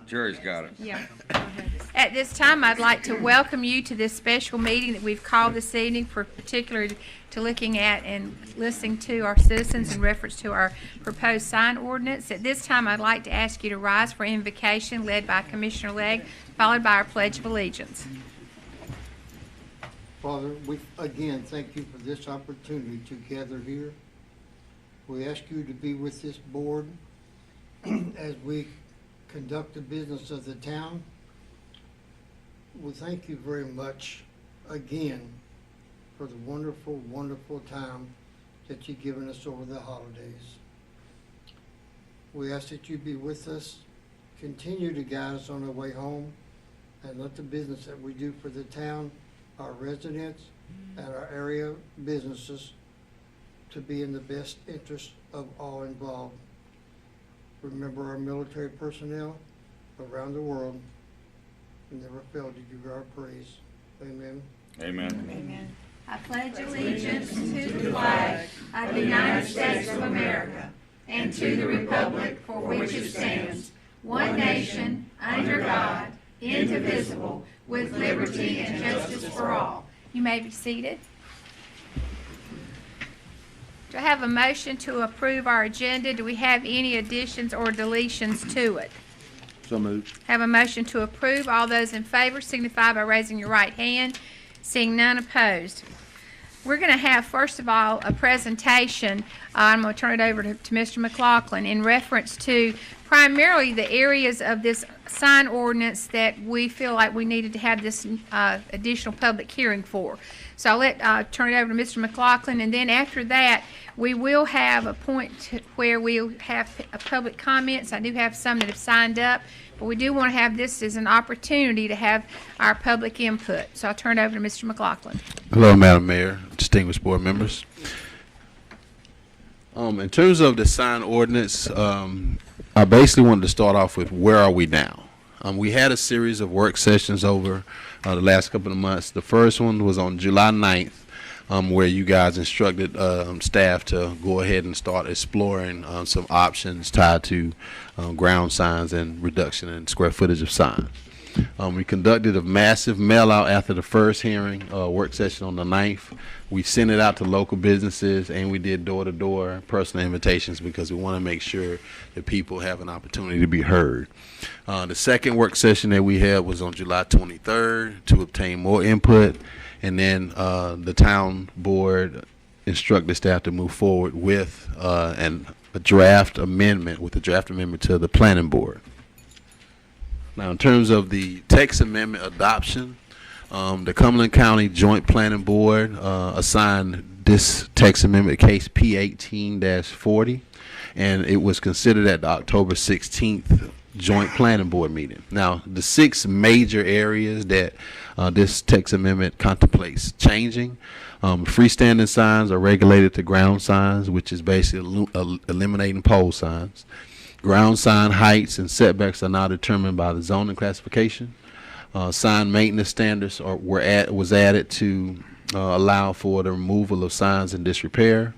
Jerry's got it. Yeah. Go ahead. At this time, I'd like to welcome you to this special meeting that we've called this evening for particularly to looking at and listening to our citizens in reference to our proposed sign ordinance. At this time, I'd like to ask you to rise for invocation led by Commissioner Legg, followed by our Pledge of Allegiance. Father, we again thank you for this opportunity to gather here. We ask you to be with this board as we conduct the business of the town. We thank you very much again for the wonderful, wonderful time that you've given us over the holidays. We ask that you be with us, continue to guide us on our way home, and let the business that we do for the town, our residents, and our area businesses to be in the best interest of all involved. Remember our military personnel around the world, and never fail to give you our praise. Amen. Amen. Amen. I pledge allegiance to the flag of the United States of America and to the republic for which it stands, one nation, under God, indivisible, with liberty and justice for all. You may be seated. Do I have a motion to approve our agenda? Do we have any additions or deletions to it? So moved. Have a motion to approve. All those in favor signify by raising your right hand. Seeing none opposed. We're going to have, first of all, a presentation. I'm going to turn it over to Mr. McLaughlin in reference to primarily the areas of this sign ordinance that we feel like we needed to have this additional public hearing for. So I'll turn it over to Mr. McLaughlin, and then after that, we will have a point where we'll have public comments. I do have some that have signed up, but we do want to have this as an opportunity to have our public input. So I'll turn it over to Mr. McLaughlin. Hello, Madam Mayor, distinguished board members. In terms of the sign ordinance, I basically wanted to start off with where are we now? We had a series of work sessions over the last couple of months. The first one was on July 9th, where you guys instructed staff to go ahead and start exploring some options tied to ground signs and reduction in square footage of signs. We conducted a massive mail out after the first hearing, work session on the 9th. We sent it out to local businesses, and we did door-to-door personal invitations because we want to make sure that people have an opportunity to be heard. The second work session that we had was on July 23rd to obtain more input, and then the town board instructed staff to move forward with a draft amendment to the planning board. Now, in terms of the text amendment adoption, the Cumberland County Joint Planning Board assigned this text amendment case P18-40, and it was considered at the October 16th Joint Planning Board meeting. Now, the 6 major areas that this text amendment contemplates changing: freestanding signs are regulated to ground signs, which is basically eliminating pole signs. Ground sign heights and setbacks are now determined by the zoning classification. Sign maintenance standards was added to allow for the removal of signs in disrepair.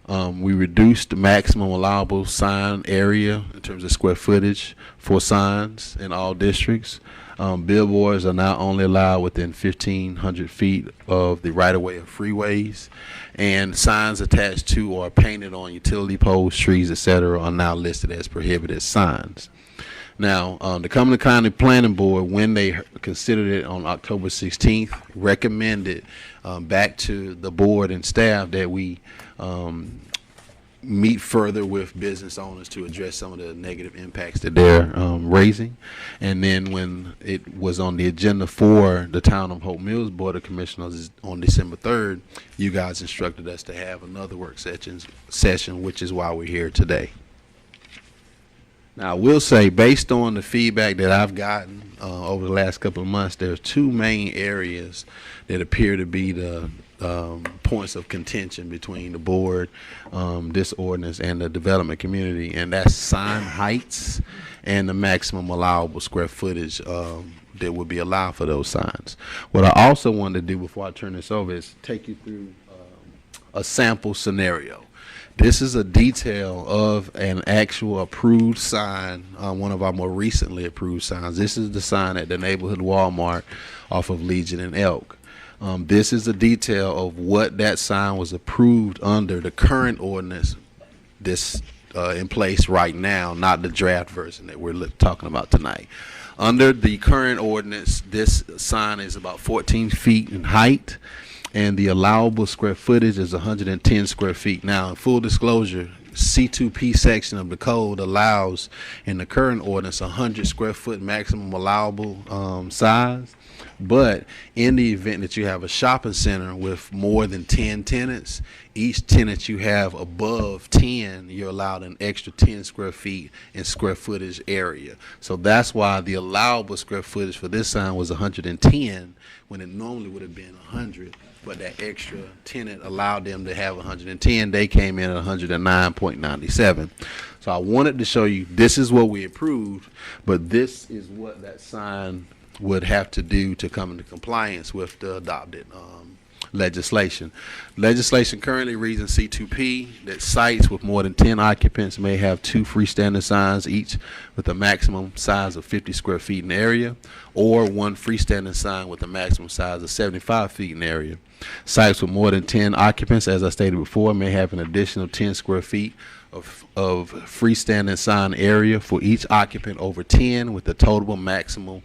We reduced the maximum allowable sign area in terms of square footage for signs in all districts. Billboards are now only allowed within 1,500 feet of the right-of-way of freeways, and signs attached to or painted on utility poles, trees, etc. are now listed as prohibited signs. Now, the Cumberland County Planning Board, when they considered it on October 16th, recommended back to the board and staff that we meet further with business owners to address some of the negative impacts that they're raising. And then when it was on the agenda for the Town of Hope Mills Board of Commissioners on December 3rd, you guys instructed us to have another work session, which is why we're here today. Now, I will say, based on the feedback that I've gotten over the last couple of months, there are 2 main areas that appear to be the points of contention between the board, this ordinance, and the development community, and that's sign heights and the maximum allowable square footage that would be allowed for those signs. What I also wanted to do before I turn this over is take you through a sample scenario. This is a detail of an actual approved sign, one of our more recently approved signs. This is the sign at the neighborhood Walmart off of Legion and Elk. This is a detail of what that sign was approved under the current ordinance this in place right now, not the draft version that we're talking about tonight. Under the current ordinance, this sign is about 14 feet in height, and the allowable square footage is 110 square feet. Now, in full disclosure, C2P section of the code allows, in the current ordinance, 100 square foot maximum allowable size. But in the event that you have a shopping center with more than 10 tenants, each tenant you have above 10, you're allowed an extra 10 square feet in square footage area. So that's why the allowable square footage for this sign was 110 when it normally would have been 100. But that extra tenant allowed them to have 110. They came in at 109.97. So I wanted to show you this is what we approved, but this is what that sign would have to do to come into compliance with the adopted legislation. Legislation currently reads in C2P that sites with more than 10 occupants may have 2 freestanding signs, each with a maximum size of 50 square feet in area, or 1 freestanding sign with a maximum size of 75 feet in area. Sites with more than 10 occupants, as I stated before, may have an additional 10 square feet of freestanding sign area for each occupant over 10, with a total maximum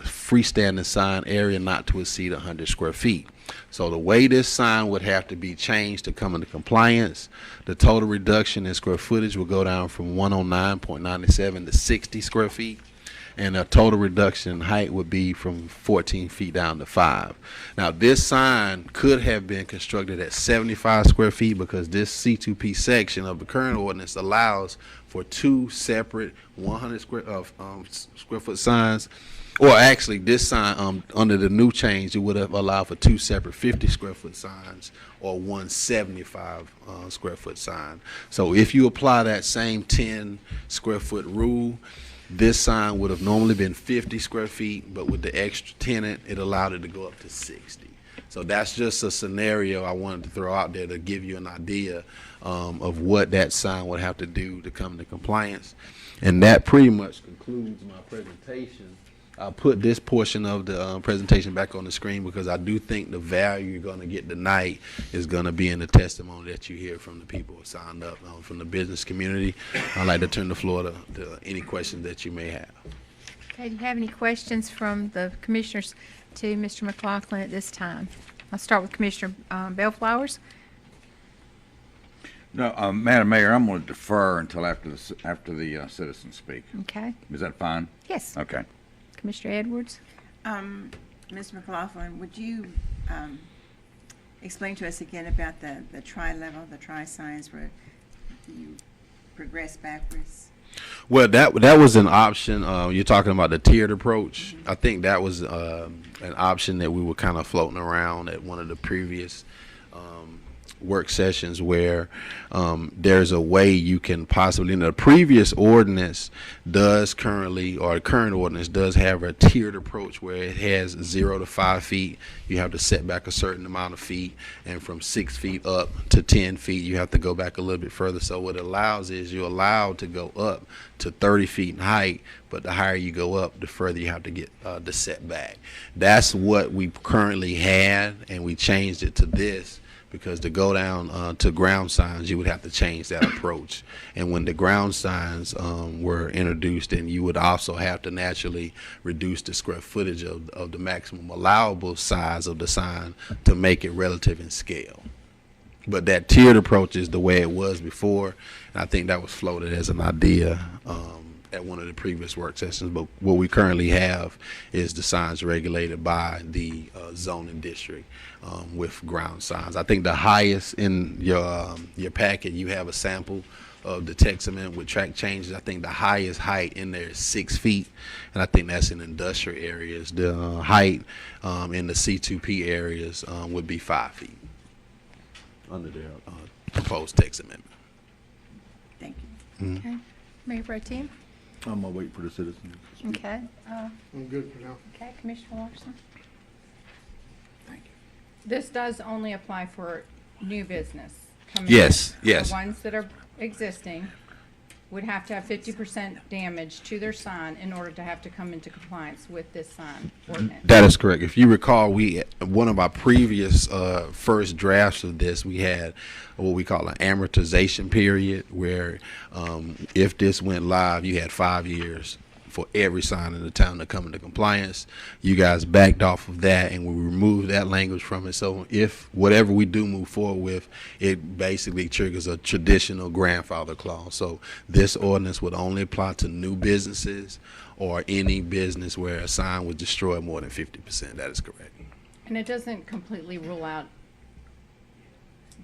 freestanding sign area not to exceed 100 square feet. So the way this sign would have to be changed to come into compliance, the total reduction in square footage will go down from 109.97 to 60 square feet, and a total reduction in height would be from 14 feet down to 5. Now, this sign could have been constructed at 75 square feet because this C2P section of the current ordinance allows for 2 separate 100 square foot signs. Or actually, this sign, under the new change, it would have allowed for 2 separate 50 square foot signs or 1 75 square foot sign. So if you apply that same 10 square foot rule, this sign would have normally been 50 square feet, but with the extra tenant, it allowed it to go up to 60. So that's just a scenario I wanted to throw out there to give you an idea of what that sign would have to do to come into compliance. And that pretty much concludes my presentation. I'll put this portion of the presentation back on the screen because I do think the value you're going to get tonight is going to be in the testimony that you hear from the people who signed up, from the business community. I'd like to turn the floor to any questions that you may have. Okay, do you have any questions from the commissioners to Mr. McLaughlin at this time? I'll start with Commissioner Bellflowers. No, Madam Mayor, I'm going to defer until after the citizens speak. Okay. Is that fine? Yes. Okay. Commissioner Edwards. Mr. McLaughlin, would you explain to us again about the tri-level, the tri-signs where you progress backwards? Well, that was an option. You're talking about the tiered approach. I think that was an option that we were kind of floating around at one of the previous work sessions where there's a way you can possibly, in the previous ordinance does currently, or the current ordinance does have a tiered approach where it has 0 to 5 feet. You have to set back a certain amount of feet, and from 6 feet up to 10 feet, you have to go back a little bit further. So what it allows is you're allowed to go up to 30 feet in height, but the higher you go up, the further you have to get the setback. That's what we currently had, and we changed it to this. Because to go down to ground signs, you would have to change that approach. And when the ground signs were introduced, then you would also have to naturally reduce the square footage of the maximum allowable size of the sign to make it relative in scale. But that tiered approach is the way it was before, and I think that was floated as an idea at one of the previous work sessions. But what we currently have is the signs regulated by the zoning district with ground signs. I think the highest in your packet, you have a sample of the text amendment with track changes. I think the highest height in there is 6 feet, and I think that's in industrial areas. The height in the C2P areas would be 5 feet under their proposed text amendment. Thank you. Mm-hmm. Okay. Mayor Pro Tem. I'm gonna wait for the citizens. Okay. I'm good for now. Okay, Commissioner Larson. Thank you. This does only apply for new business. coming. Yes, in. yes. The ones that are existing would have to have 50% damage to their sign in order to have to come into compliance with this sign ordinance. That is correct. If you recall, one of our previous first drafts of this, we had what we call an amortization period, where if this went live, you had 5 years for every sign in the town to come into compliance. You guys backed off of that, and we removed that language from it. So if whatever we do move forward with, it basically triggers a traditional grandfather clause. So this ordinance would only apply to new businesses or any business where a sign would destroy more than 50%. That is correct. And it doesn't completely rule out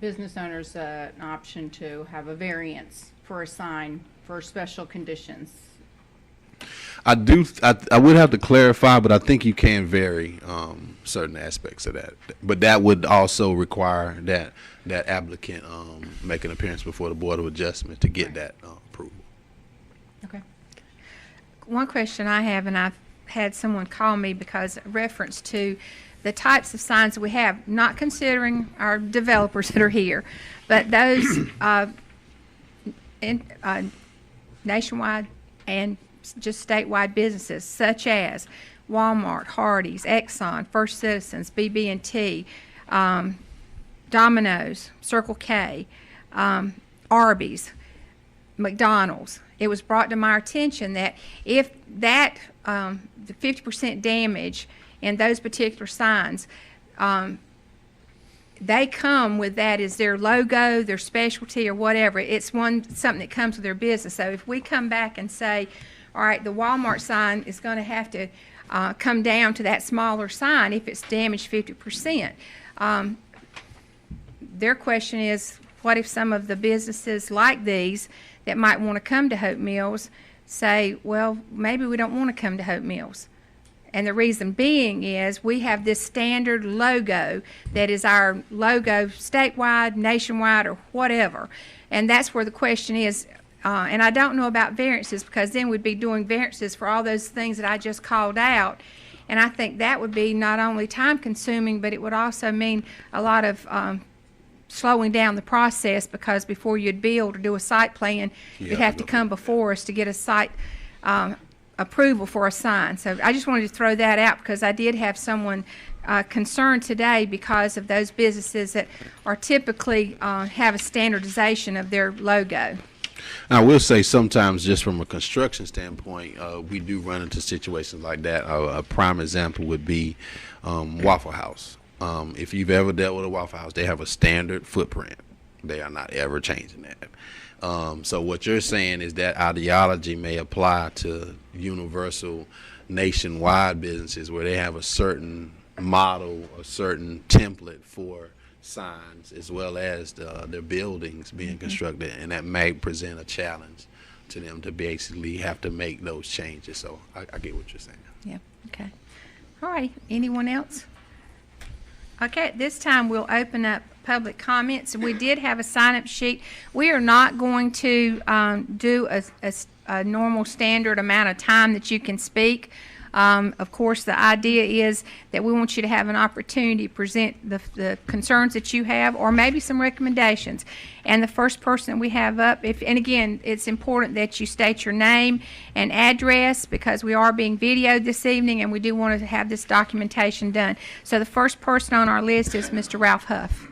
business owners an option to have a variance for a sign for special conditions. I would have to clarify, but I think you can vary certain aspects of that. But that would also require that applicant make an appearance before the Board of Adjustment to get that approval. Okay. One question I have, and I've had someone call me because reference to the types of signs that we have, not considering our developers that are here, but those nationwide and just statewide businesses such as Walmart, Hardee's, Exxon, First Citizens, BB&T, Domino's, Circle K, Arby's, McDonald's. It was brought to my attention that if that the 50% damage in those particular signs, they come with that as their logo, their specialty, or whatever. It's something that comes with their business. So if we come back and say, all right, the Walmart sign is going to have to come down to that smaller sign if it's damaged 50%. Their question is, what if some of the businesses like these that might want to come to Hope Mills say, well, maybe we don't want to come to Hope Mills? And the reason being is we have this standard logo that is our logo statewide, nationwide, or whatever. And that's where the question is. And I don't know about variances, because then we'd be doing variances for all those things that I just called out. And I think that would be not only time consuming, but it would also mean a lot of slowing down the process, because before you'd build or do a site plan, you'd have to come before us to get a site approval for a sign. So I just wanted to throw that out, because I did have someone concerned today because of those businesses that are typically have a standardization of their logo. I will say sometimes, just from a construction standpoint, we do run into situations like that. A prime example would be Waffle House. If you've ever dealt with a Waffle House, they have a standard footprint. They are not ever changing that. So what you're saying is that ideology may apply to universal nationwide businesses where they have a certain model, a certain template for signs, as well as their buildings being constructed, and that may present a challenge to them to basically have to make those changes. So I get what you're saying. Yeah, okay. All right, anyone else? Okay, at this time, we'll open up public comments. We did have a sign-up sheet. We are not going to do a normal standard amount of time that you can speak. Of course, the idea is that we want you to have an opportunity to present the concerns that you have, or maybe some recommendations. And the first person that we have up, and again, it's important that you state your name and address, because we are being videoed this evening and we do want to have this documentation done. So the first person on our list is Mr. Ralph Huff.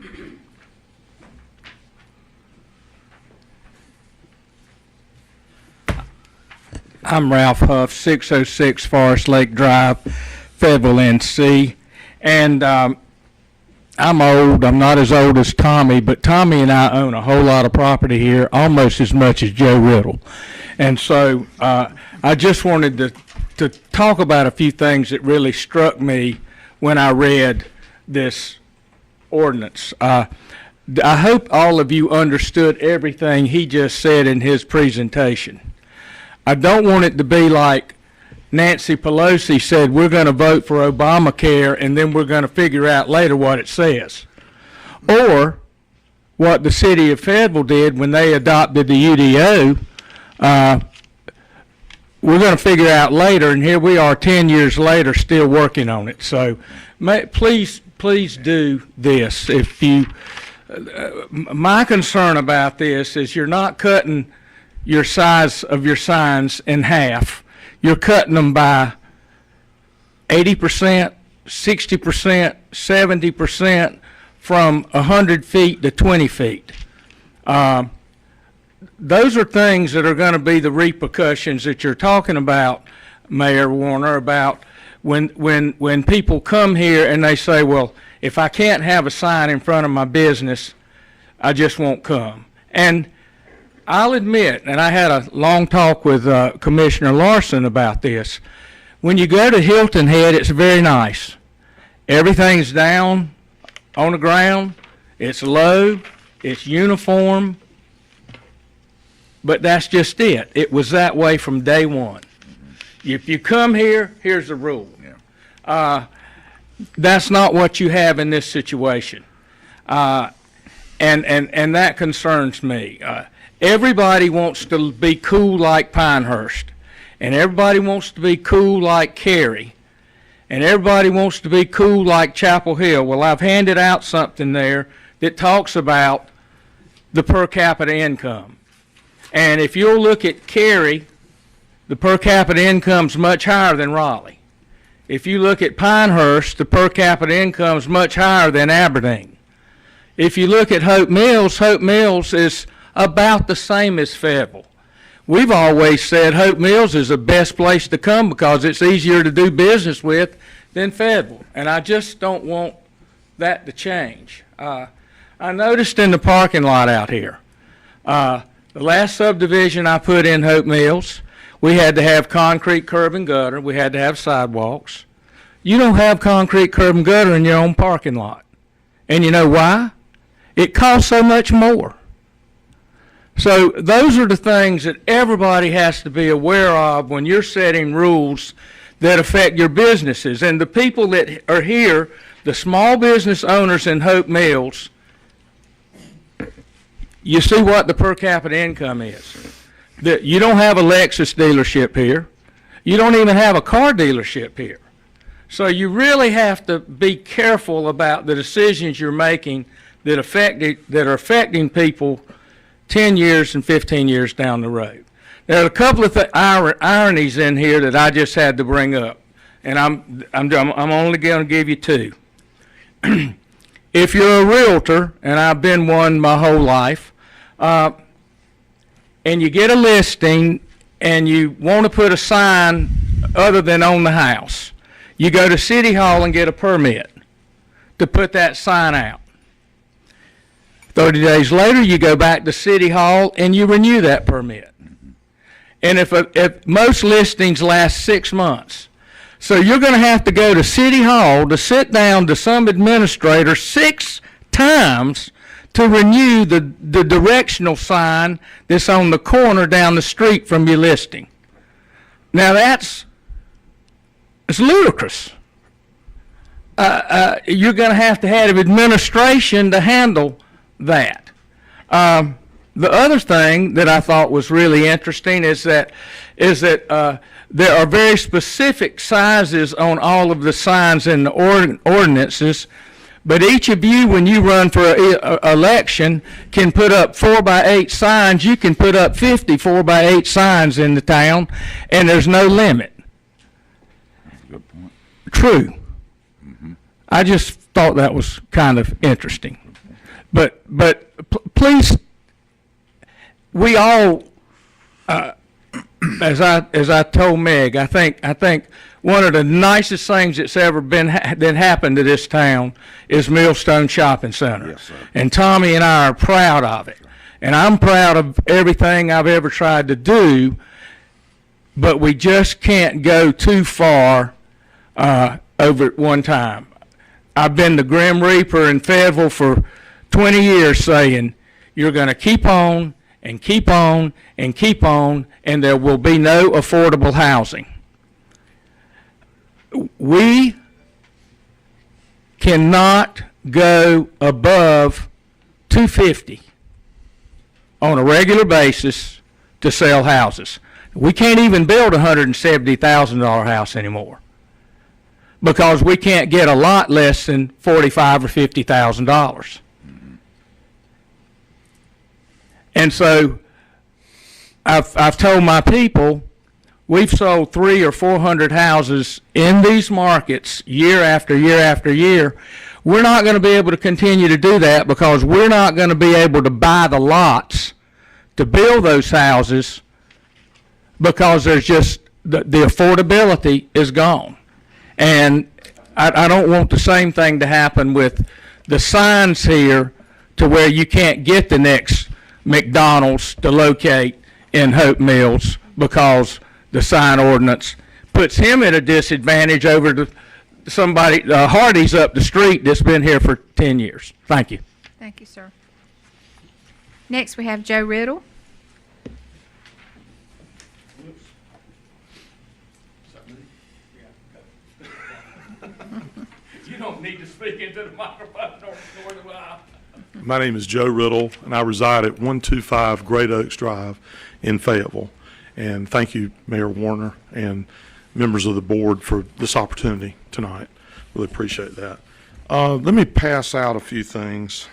I'm Ralph Huff, 606 Forest Lake Drive, Fayetteville, NC. And I'm old. I'm not as old as Tommy, but Tommy and I own a whole lot of property here, almost as much as Joe Riddle. And so I just wanted to talk about a few things that really struck me when I read this ordinance. I hope all of you understood everything he just said in his presentation. I don't want it to be like Nancy Pelosi said, we're going to vote for Obamacare and then we're going to figure out later what it says. Or what the city of Fayetteville did when they adopted the UDO, we're going to figure out later, and here we are 10 years later still working on it. So please do this. If you my concern about this is you're not cutting your size of your signs in half. You're cutting them by 80%, 60%, 70% from 100 feet to 20 feet. Those are things that are going to be the repercussions that you're talking about, Mayor Warner, about when people come here and they say, well, if I can't have a sign in front of my business, I just won't come. And I'll admit, and I had a long talk with Commissioner Larson about this, when you go to Hilton Head, it's very nice. Everything's down on the ground, it's low, it's uniform, but that's just it. It was that way from day one. If you come here, here's the rule. That's not what you have in this situation. And that concerns me. Everybody wants to be cool like Pinehurst, and everybody wants to be cool like Cary, and everybody wants to be cool like Chapel Hill. Well, I've handed out something there that talks about the per capita income. And if you'll look at Cary, the per capita income's much higher than Raleigh. If you look at Pinehurst, the per capita income's much higher than Aberdeen. If you look at Hope Mills is about the same as Fayetteville. We've always said Hope Mills is the best place to come because it's easier to do business with than Fayetteville, and I just don't want that to change. I noticed in the parking lot out here, the last subdivision I put in Hope Mills, we had to have concrete curb and gutter. We had to have sidewalks. You don't have concrete curb and gutter in your own parking lot. And you know why? It costs so much more. So those are the things that everybody has to be aware of when you're setting rules that affect your businesses. And the people that are here, the small business owners in Hope Mills, you see what the per capita income is. You don't have a Lexus dealership here. You don't even have a car dealership here. So you really have to be careful about the decisions you're making that are affecting people 10 years and 15 years down the road. There are a couple of ironies in here that I just had to bring up, and I'm only going to give you two. If you're a realtor, and I've been one my whole life, and you get a listing and you want to put a sign other than on the house, you go to City Hall and get a permit to put that sign out. 30 days later, you go back to City Hall and you renew that permit. And if most listings last 6 months, so you're going to have to go to City Hall to sit down to some administrator 6 times to renew the directional sign that's on the corner down the street from your listing. Now it's ludicrous. You're going to have administration to handle that. The other thing that I thought was really interesting is that there are very specific sizes on all of the signs in the ordinances. But each of you, when you run for election, can put up 4x8 signs. You can put up 50 4x8 signs in the town, and there's no limit. That's a good point. True. I just thought that was kind of interesting. But please, we all, as I told Meg, I think one of the nicest things that's ever that happened to this town is Millstone Shopping Center. Yes, sir. And Tommy and I are proud of it. And I'm proud of everything I've ever tried to do, but we just can't go too far over at one time. I've been the Grim Reaper in Fayetteville for 20 years saying, you're going to keep on and keep on and keep on, and there will be no affordable housing. We cannot go above 250 on a regular basis to sell houses. We can't even build a $170,000 house anymore because we can't get a lot less than $45,000 or $50,000. And so I've told my people, we've sold 300 or 400 houses in these markets year after year after year. We're not going to be able to continue to do that because we're not going to be able to buy the lots to build those houses because there's just, the affordability is gone. And I don't want the same thing to happen with the signs here to where you can't get the next McDonald's to locate in Hope Mills because the sign ordinance puts him at a disadvantage over the somebody, Hardee's up the street that's been here for 10 years. Thank you. Thank you, sir. Next, we have Joe Riddle. You don't need to speak into the microphone, nor do I. My name is Joe Riddle, and I reside at 125 Great Oaks Drive in Fayetteville. And thank you, Mayor Warner, and members of the board for this opportunity tonight. Really appreciate that. Let me pass out a few things.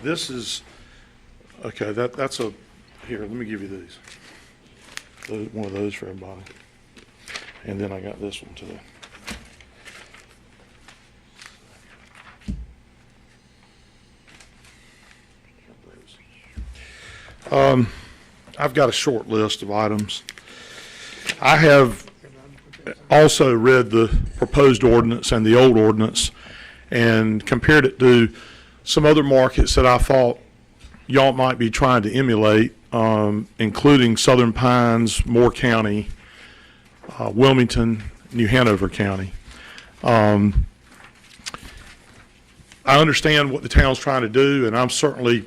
This is, okay, that's a, here, let me give you these. One of those for everybody. And then I got this one too. I've got a short list of items. I have also read the proposed ordinance and the old ordinance and compared it to some other markets that I thought y'all might be trying to emulate, including Southern Pines, Moore County, Wilmington, New Hanover County. I understand what the town's trying to do, and I'm certainly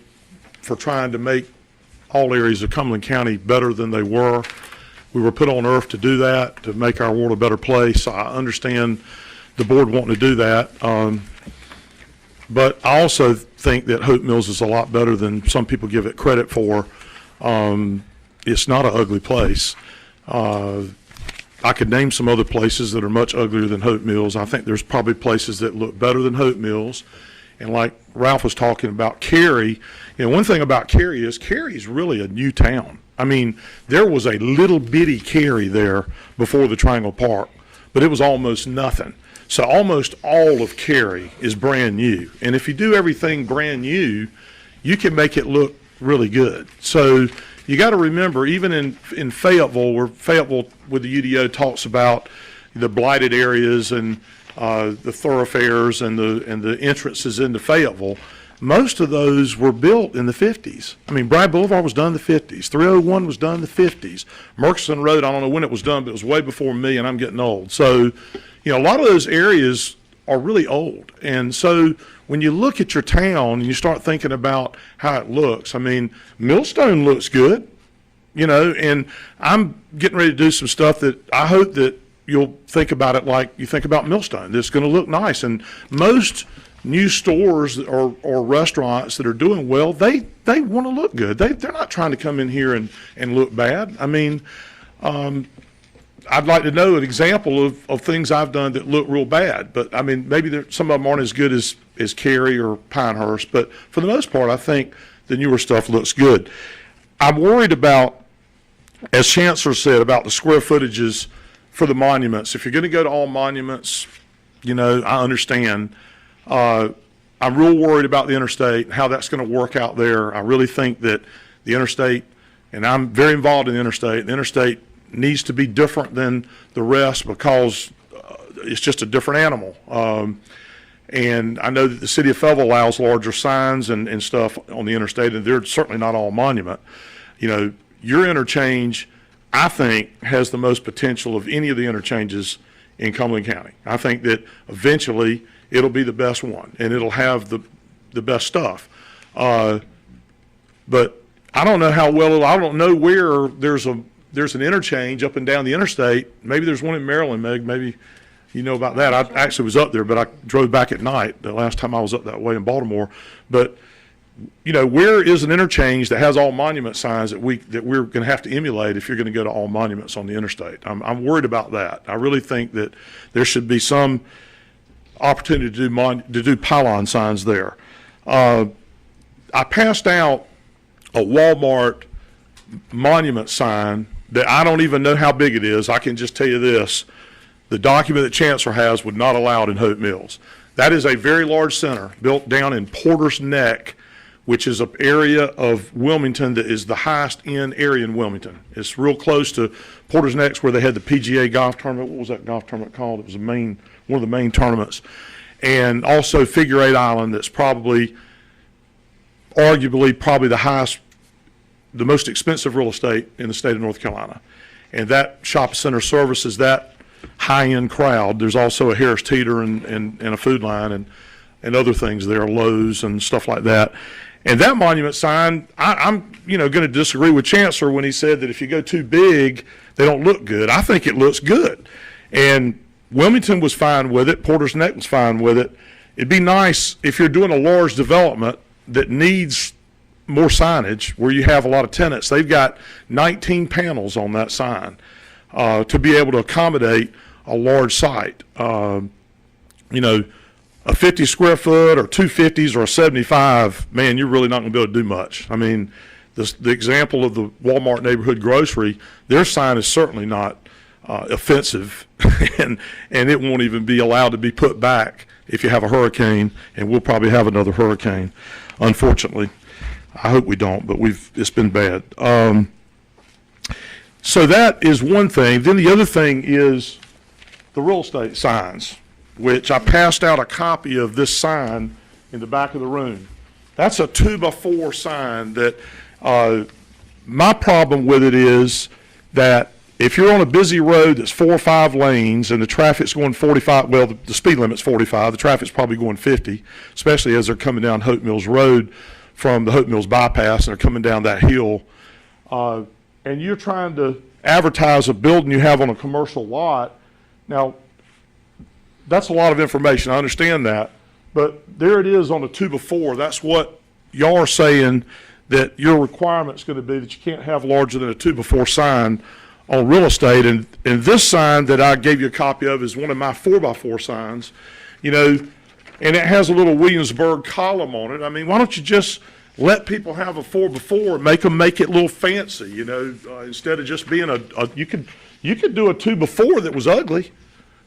for trying to make all areas of Cumberland County better than they were. We were put on earth to do that, to make our world a better place. I understand the board wanting to do that. But I also think that Hope Mills is a lot better than some people give it credit for. It's not an ugly place. I could name some other places that are much uglier than Hope Mills. I think there's probably places that look better than Hope Mills. And like Ralph was talking about Cary, one thing about Cary is really a new town. I mean, there was a little bitty Cary there before the Triangle Park, but it was almost nothing. So almost all of Cary is brand new. And if you do everything brand new, you can make it look really good. So you got to remember, even in Fayetteville, where Fayetteville with the UDO talks about the blighted areas and the thoroughfares and the entrances into Fayetteville, most of those were built in the 50s. I mean, Bragg Boulevard was done in the 50s. 301 was done in the 50s. Murchison Road, I don't know when it was done, but it was way before me, and I'm getting old. So, a lot of those areas are really old. And so when you look at your town and you start thinking about how it looks, I mean, Millstone looks good, and I'm getting ready to do some stuff that I hope that you'll think about it like you think about Millstone. It's going to look nice. And most new stores or restaurants that are doing well, they want to look good. They're not trying to come in here and look bad. I mean, I'd like to know an example of things I've done that look real bad. But I mean, maybe some of them aren't as good as Cary or Pinehurst. But for the most part, I think the newer stuff looks good. I'm worried about, as Chancellor said, about the square footages for the monuments. If you're going to go to all monuments, I understand. I'm real worried about the interstate and how that's going to work out there. I really think that the interstate, and I'm very involved in the interstate needs to be different than the rest because it's just a different animal. And I know that the city of Fayetteville allows larger signs and stuff on the interstate, and they're certainly not all monument. Your interchange, I think, has the most potential of any of the interchanges in Cumberland County. I think that eventually it'll be the best one, and it'll have the best stuff. But I don't know how well, I don't know where there's an interchange up and down the interstate. Maybe there's one in Maryland, Meg. Maybe you know about that. I actually was up there, but I drove back at night the last time I was up that way in Baltimore. But where is an interchange that has all monument signs that we're going to have to emulate if you're going to go to all monuments on the interstate? I'm worried about that. I really think that there should be some opportunity to do pylon signs there. I passed out a Walmart monument sign that I don't even know how big it is. I can just tell you this. The document that Chancellor has would not allow it in Hope Mills. That is a very large center built down in Porter's Neck, which is an area of Wilmington that is the highest end area in Wilmington. It's real close to Porter's Neck, where they had the PGA golf tournament. What was that golf tournament called? It was one of the main tournaments. And also Figure 8 Island, that's arguably the highest, the most expensive real estate in the state of North Carolina. And that shopping center services that high-end crowd. There's also a Harris Teeter and a Food Line and other things there, Lowe's and stuff like that. And that monument sign, I'm going to disagree with Chancellor when he said that if you go too big, they don't look good. I think it looks good. And Wilmington was fine with it. Porter's Neck was fine with it. It'd be nice if you're doing a large development that needs more signage, where you have a lot of tenants. They've got 19 panels on that sign to be able to accommodate a large site. A 50 square foot or 250s or a 75, man, you're really not going to be able to do much. I mean, the example of the Walmart neighborhood grocery, their sign is certainly not offensive, and it won't even be allowed to be put back if you have a hurricane, and we'll probably have another hurricane, unfortunately. I hope we don't, but it's been bad. So that is one thing. Then the other thing is the real estate signs, which I passed out a copy of this sign in the back of the room. That's a 2x4 sign that my problem with it is that if you're on a busy road that's 4 or 5 lanes and the traffic's going 45, well, the speed limit's 45, the traffic's probably going 50, especially as they're coming down Hope Mills Road from the Hope Mills bypass and they're coming down that hill. And you're trying to advertise a building you have on a commercial lot. Now, that's a lot of information. I understand that. But there it is on a 2x4. That's what y'all are saying, that your requirement's going to be that you can't have larger than a 2x4 sign on real estate. And this sign that I gave you a copy of is one of my 4x4 signs, and it has a little Williamsburg column on it. I mean, why don't you just let people have a 4x4 and make it a little fancy, instead of just being you could do a 2x4 that was ugly.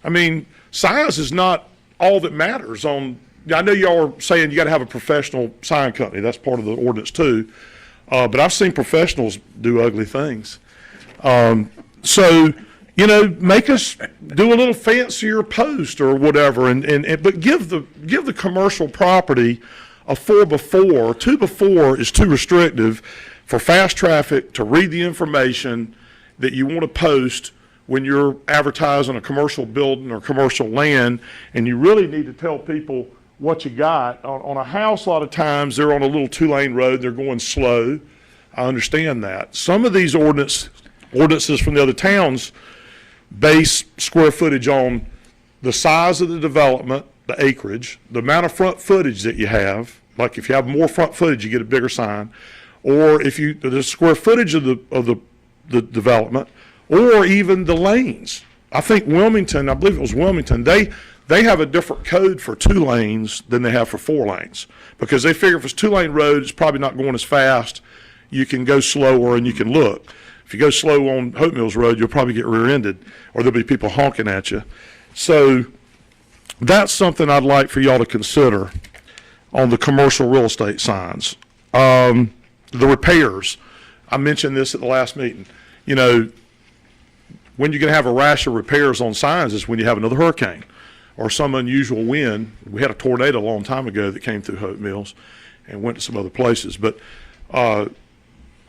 I mean, size is not all that matters. I know y'all are saying you got to have a professional sign company. That's part of the ordinance too. But I've seen professionals do ugly things. So, make us do a little fancier post or whatever, but give the commercial property a 4x4. 2x4 is too restrictive for fast traffic to read the information that you want to post when you're advertising a commercial building or commercial land, and you really need to tell people what you got. On a house, a lot of times they're on a little 2-lane road, they're going slow. I understand that. Some of these ordinances from the other towns base square footage on the size of the development, the acreage, the amount of front footage that you have. Like if you have more front footage, you get a bigger sign. Or if the square footage of the development, or even the lanes. I think Wilmington, I believe it was Wilmington, they have a different code for 2 lanes than they have for 4 lanes, because they figure if it's 2-lane road, it's probably not going as fast. You can go slower and you can look. If you go slow on Hope Mills Road, you'll probably get rear-ended, or there'll be people honking at you. So that's something I'd like for y'all to consider on the commercial real estate signs. The repairs, I mentioned this at the last meeting. When you're going to have a rash of repairs on signs is when you have another hurricane or some unusual wind. We had a tornado a long time ago that came through Hope Mills and went to some other places. But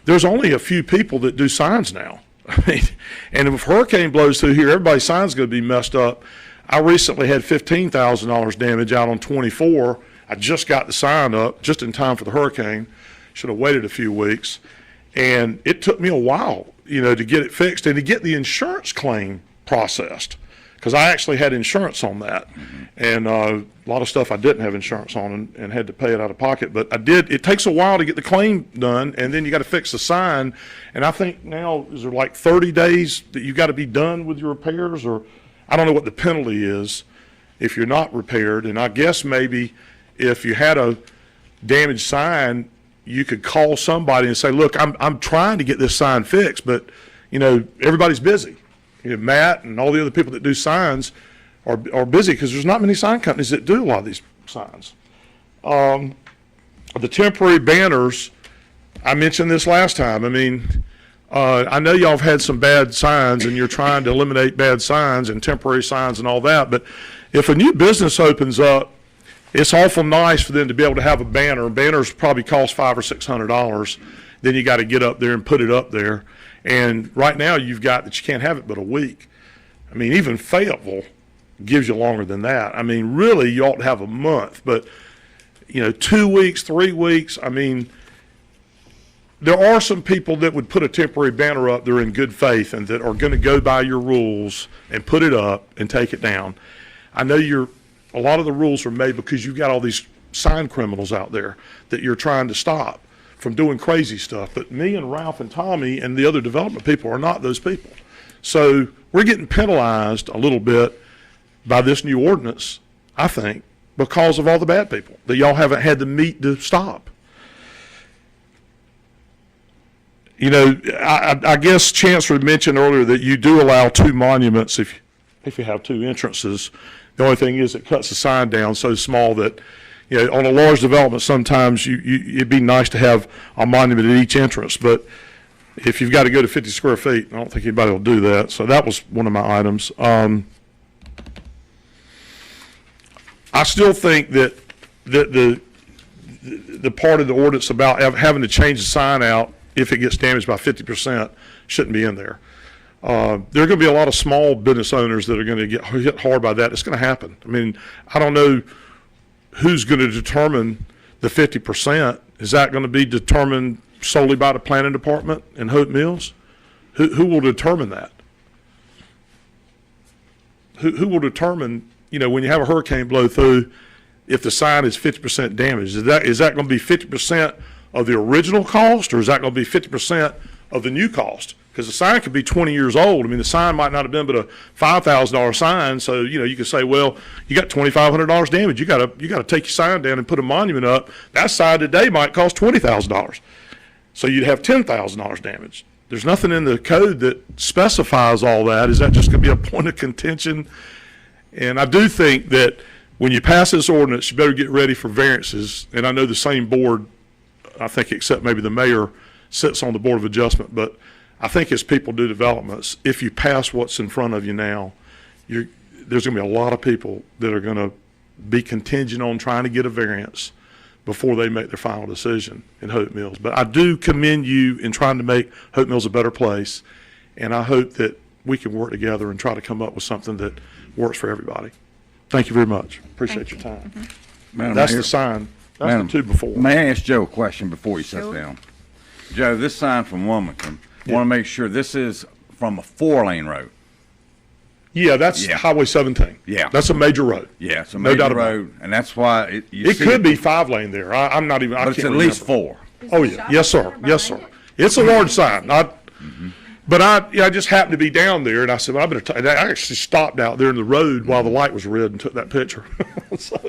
there's only a few people that do signs now. And if a hurricane blows through here, everybody's sign's going to be messed up. I recently had $15,000 damage out on 24. I just got the sign up just in time for the hurricane. Should have waited a few weeks. And it took me a while, to get it fixed and to get the insurance claim processed, because I actually had insurance on that. Mm-hmm. And a lot of stuff I didn't have insurance on and had to pay it out of pocket. But I did. It takes a while to get the claim done, and then you got to fix the sign. And I think now, is there like 30 days that you got to be done with your repairs? Or I don't know what the penalty is if you're not repaired. And I guess maybe if you had a damaged sign, you could call somebody and say, look, I'm trying to get this sign fixed, but, you know, everybody's busy. You know, Matt and all the other people that do signs are busy because there's not many sign companies that do a lot of these signs. The temporary banners, I mentioned this last time. I mean, I know y'all have had some bad signs and you're trying to eliminate bad signs and temporary signs and all that, but if a new business opens up, it's awful nice for them to be able to have a banner. Banners probably cost $500 or $600. Then you got to get up there and put it up there. And right now you've got that you can't have it but a week. I mean, even Fayetteville gives you longer than that. I mean, really, you ought to have a month. But, you know, 2 weeks, 3 weeks, I mean, there are some people that would put a temporary banner up there in good faith and that are going to go by your rules and put it up and take it down. I know a lot of the rules are made because you've got all these sign criminals out there that you're trying to stop from doing crazy stuff. But me and Ralph and Tommy and the other development people are not those people. So we're getting penalized a little bit by this new ordinance, I think, because of all the bad people that y'all haven't had the meat to stop. You know, I guess Chancellor mentioned earlier that you do allow 2 monuments if you have 2 entrances. The only thing is it cuts the sign down so small that, you know, on a large development, sometimes it'd be nice to have a monument at each entrance. But if you've got to go to 50 square feet, I don't think anybody will do that. So that was one of my items. I still think that the part of the ordinance about having to change the sign out if it gets damaged by 50% shouldn't be in there. There are going to be a lot of small business owners that are going to get hit hard by that. It's going to happen. I mean, I don't know who's going to determine the 50%. Is that going to be determined solely by the planning department in Hope Mills? Who will determine that? Who will determine, you know, when you have a hurricane blow through, if the sign is 50% damaged? Is that going to be 50% of the original cost, or is that going to be 50% of the new cost? Because the sign could be 20 years old. I mean, the sign might not have been but a $5,000 sign. So, you know, you could say, well, you got $2,500 damage. You got to take your sign down and put a monument up. That sign today might cost $20,000. So you'd have $10,000 damage. There's nothing in the code that specifies all that. Is that just going to be a point of contention? And I do think that when you pass this ordinance, you better get ready for variances. And I know the same board, I think, except maybe the mayor, sits on the Board of Adjustment, but I think as people do developments, if you pass what's in front of you now, there's going to be a lot of people that are going to be contingent on trying to get a variance before they make their final decision in Hope Mills. But I do commend you in trying to make Hope Mills a better place, and I hope that we can work together and try to come up with something that works for everybody. Thank you very much. Appreciate your time. Madam That's Mayor, the sign. That's Madam, the 2 before. May I ask Joe a question before he sits Sure. down? Joe, this sign from Wilmington, want to make sure this is from a 4-lane road. Yeah, that's Yeah. Highway 17. Yeah. That's a major road. Yeah, it's a No major doubt about it. road, and that's why It could be 5-lane there. I'm not even, I but can't it's at remember. least 4. Oh, yeah. Yes, sir. Yes, sir. It's a large sign. But I just happened to be down there, and I said, well, I better, and I actually stopped out there in the road while the light was red and took that picture. So,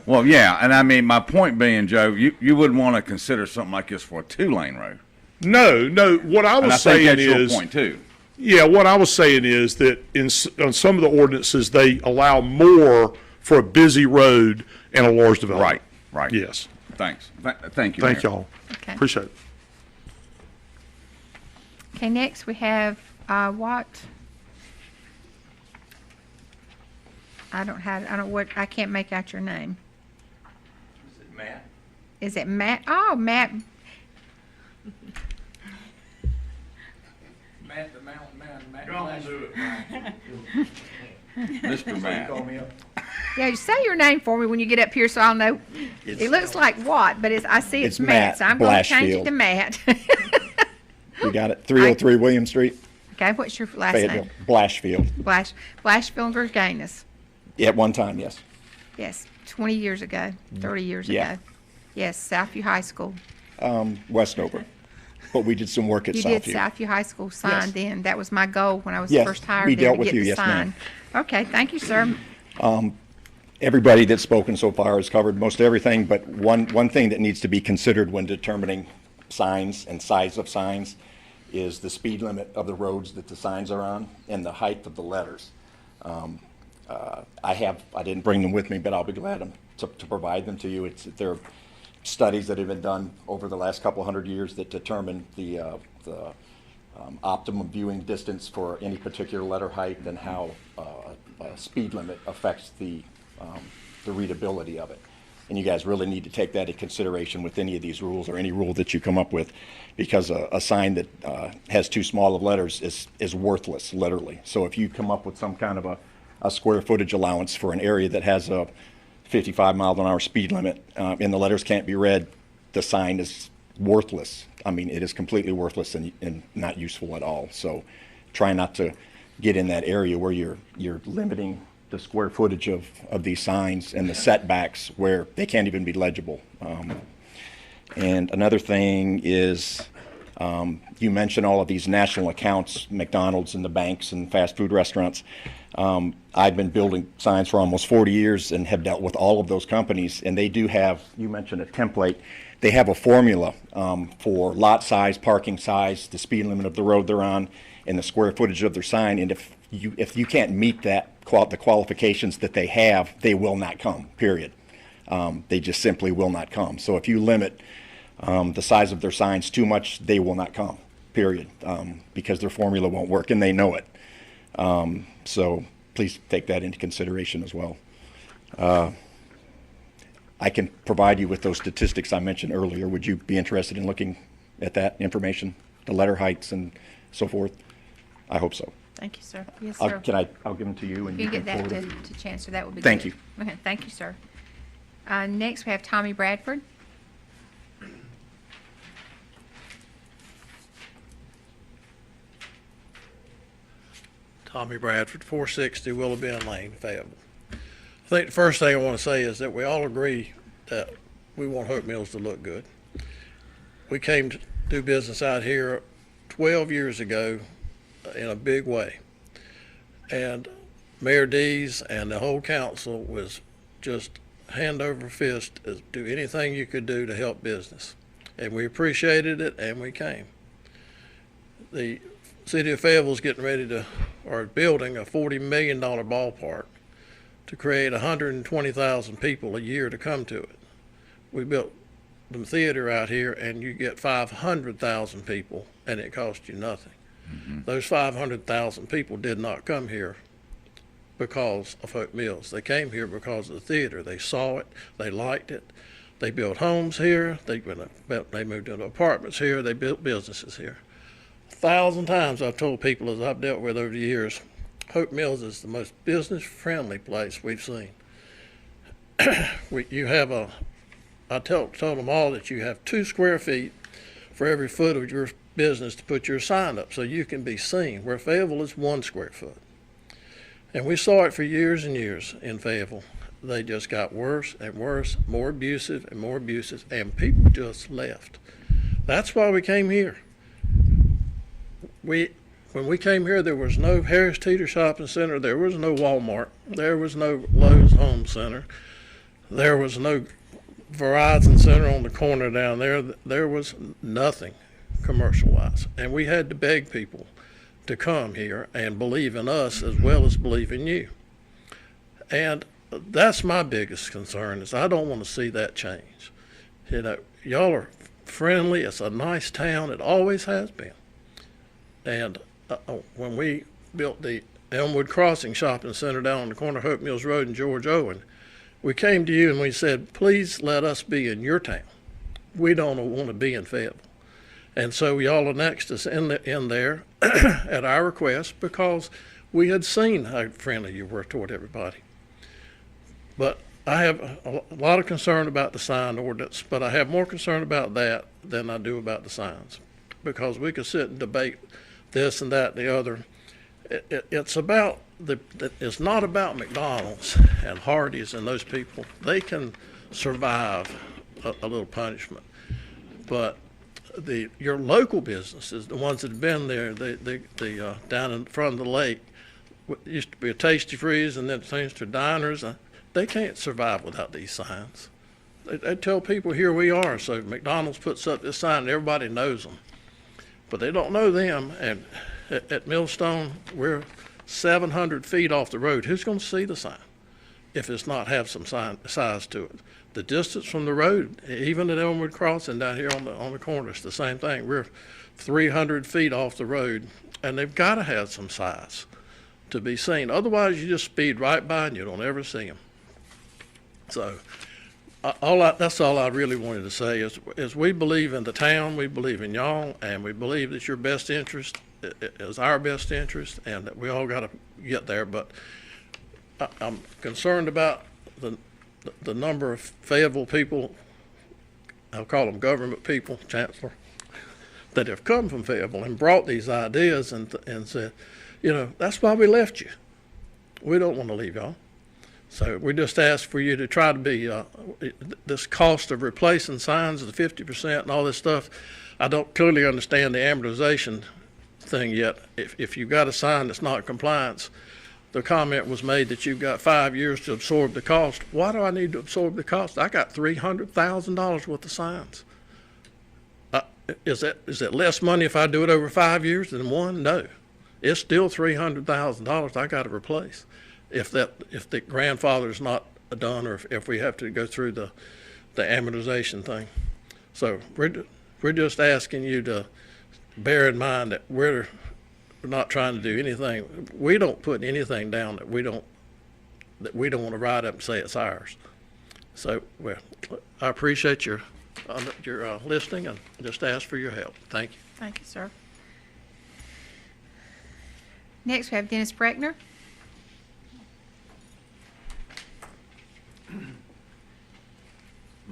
Well, yeah, and I mean, my point being, Joe, you wouldn't want to consider something like this for a 2-lane road. no, what I And I was think saying that's your is, point too. yeah, what I was saying is that on some of the ordinances, they allow more for a busy road and a large development. Right. Yes. Thanks. Thank you, Thank Mayor. y'all. Okay. Appreciate it. Okay, next we have, what? I can't make out your name. Is it Matt? Is it Matt? Oh, Matt. Matt the Mountain Man, Matt. Mr. Matt. Yeah, you say your name for me when you get up here so I'll know. It looks like what, but I see it's It's Matt, Matt so I'm going to change it Blashfield. to Matt. We got it, 303 William Street, Okay, what's your last Fayetteville, name? Blashfield. Blashfield Verganis. At one time, yes. Yes, 20 years ago, 30 years Yeah. ago. Yes, Southview High School. Westover. But we did some work at You did Southview. Southview High School sign Yes. then. That was my goal when I was Yes, first hired we there dealt to with get you, the yes, sign. ma'am. Okay, thank you, sir. everybody that's spoken so far has covered most everything, but one thing that needs to be considered when determining signs and size of signs is the speed limit of the roads that the signs are on and the height of the letters. I didn't bring them with me, but I'll be glad to provide them to you. There are studies that have been done over the last couple hundred years that determine the optimum viewing distance for any particular letter height and how a speed limit affects the readability of it. And you guys really need to take that into consideration with any of these rules or any rule that you come up with, because a sign that has too small of letters is worthless, literally. So if you come up with some kind of a square footage allowance for an area that has a 55-mile-an-hour speed limit and the letters can't be read, the sign is worthless. I mean, it is completely worthless and not useful at all. So try not to get in that area where you're limiting the square footage of these signs and the setbacks where they can't even be legible. And another thing is, you mentioned all of these national accounts, McDonald's and the banks and fast food restaurants. I've been building signs for almost 40 years and have dealt with all of those companies, and they do have, you mentioned a template, they have a formula for lot size, parking size, the speed limit of the road they're on, and the square footage of their sign. And if you can't meet that, the qualifications that they have, they will not come, period. They just simply will not come. So if you limit the size of their signs too much, they will not come, period, because their formula won't work, and they know it. So please take that into consideration as well. I can provide you with those statistics I mentioned earlier. Would you be interested in looking at that information, the letter heights and so forth? I hope so. Thank you, sir. Yes, I'll sir. give them to you, and If you you get can that forward to Chancellor, that would be good. Thank you. Okay, thank you, sir. Next, we have Tommy Bradford. Tommy Bradford, 460 Willow Bend Lane, Fayetteville. I think the first thing I want to say is that we all agree that we want Hope Mills to look good. We came to do business out here 12 years ago in a big way. And Mayor Dees and the whole council was just hand over fist, do anything you could do to help business. And we appreciated it, and we came. The city of Fayetteville is getting ready to, or building a $40 million ballpark to create 120,000 people a year to come to it. We built the theater out here, and you get 500,000 people, and it cost you nothing. Mm-hmm. Those 500,000 people did not come here because of Hope Mills. They came here because of the theater. They saw it, they liked it. They built homes here, they moved into apartments here, they built businesses here. 1,000 times I've told people, as I've dealt with over the years, Hope Mills is the most business-friendly place we've seen. I told them all that you have 2 square feet for every foot of your business to put your sign up so you can be seen, where Fayetteville is 1 square foot. And we saw it for years and years in Fayetteville. They just got worse and worse, more abusive, and people just left. That's why we came here. When we came here, there was no Harris Teeter Shopping Center, there was no Walmart, there was no Lowe's Home Center, there was no Verizon Center on the corner down there. There was nothing commercial-wise. And we had to beg people to come here and believe in us as well as believe in you. And that's my biggest concern, is I don't want to see that change. You know, y'all are friendly. It's a nice town. It always has been. And when we built the Elmwood Crossing Shopping Center down on the corner of Hope Mills Road and George Owen, we came to you and we said, please let us be in your town. We don't want to be in Fayetteville. And so y'all annexed us in there at our request, because we had seen how friendly you were toward everybody. But I have a lot of concern about the sign ordinance, but I have more concern about that than I do about the signs, because we could sit and debate this and that and the other. It's about it's not about McDonald's and Hardee's and those people. They can survive a little punishment, but your local businesses, the ones that have been there, down in front of the lake, used to be a Tasty Freeze, and then it changed to diners. they can't survive without these signs. They tell people, here we are. So McDonald's puts up this sign and everybody knows them. But they don't know them. And at Millstone, we're 700 feet off the road. Who's going to see the sign if it's not have some size to it? The distance from the road, even at Elmwood Crossing down here on the corner, it's the same thing. We're 300 feet off the road, and they've got to have some size to be seen. Otherwise, you just speed right by and you don't ever see them. So that's all I really wanted to say is we believe in the town, we believe in y'all, and we believe that your best interest is our best interest, and that we all got to get there. But I'm concerned about the number of Fayetteville people, I'll call them government people, Chancellor, that have come from Fayetteville and brought these ideas and said, that's why we left you. We don't want to leave y'all. So we just ask for you to try to be, this cost of replacing signs, the 50% and all this stuff, I don't clearly understand the amortization thing yet. If you've got a sign that's not in compliance, the comment was made that you've got 5 years to absorb the cost. Why do I need to absorb the cost? I got $300,000 worth of signs. Is it less money if I do it over 5 years than one? No. It's still $300,000 I got to replace if the grandfather's not done, or if we have to go through the amortization thing. So we're just asking you to bear in mind that we're not trying to do anything. We don't put anything down that we don't want to write up and say it's ours. So I appreciate your listening and just ask for your help. Thank you. Thank you, sir. Next, we have Dennis Bruckner.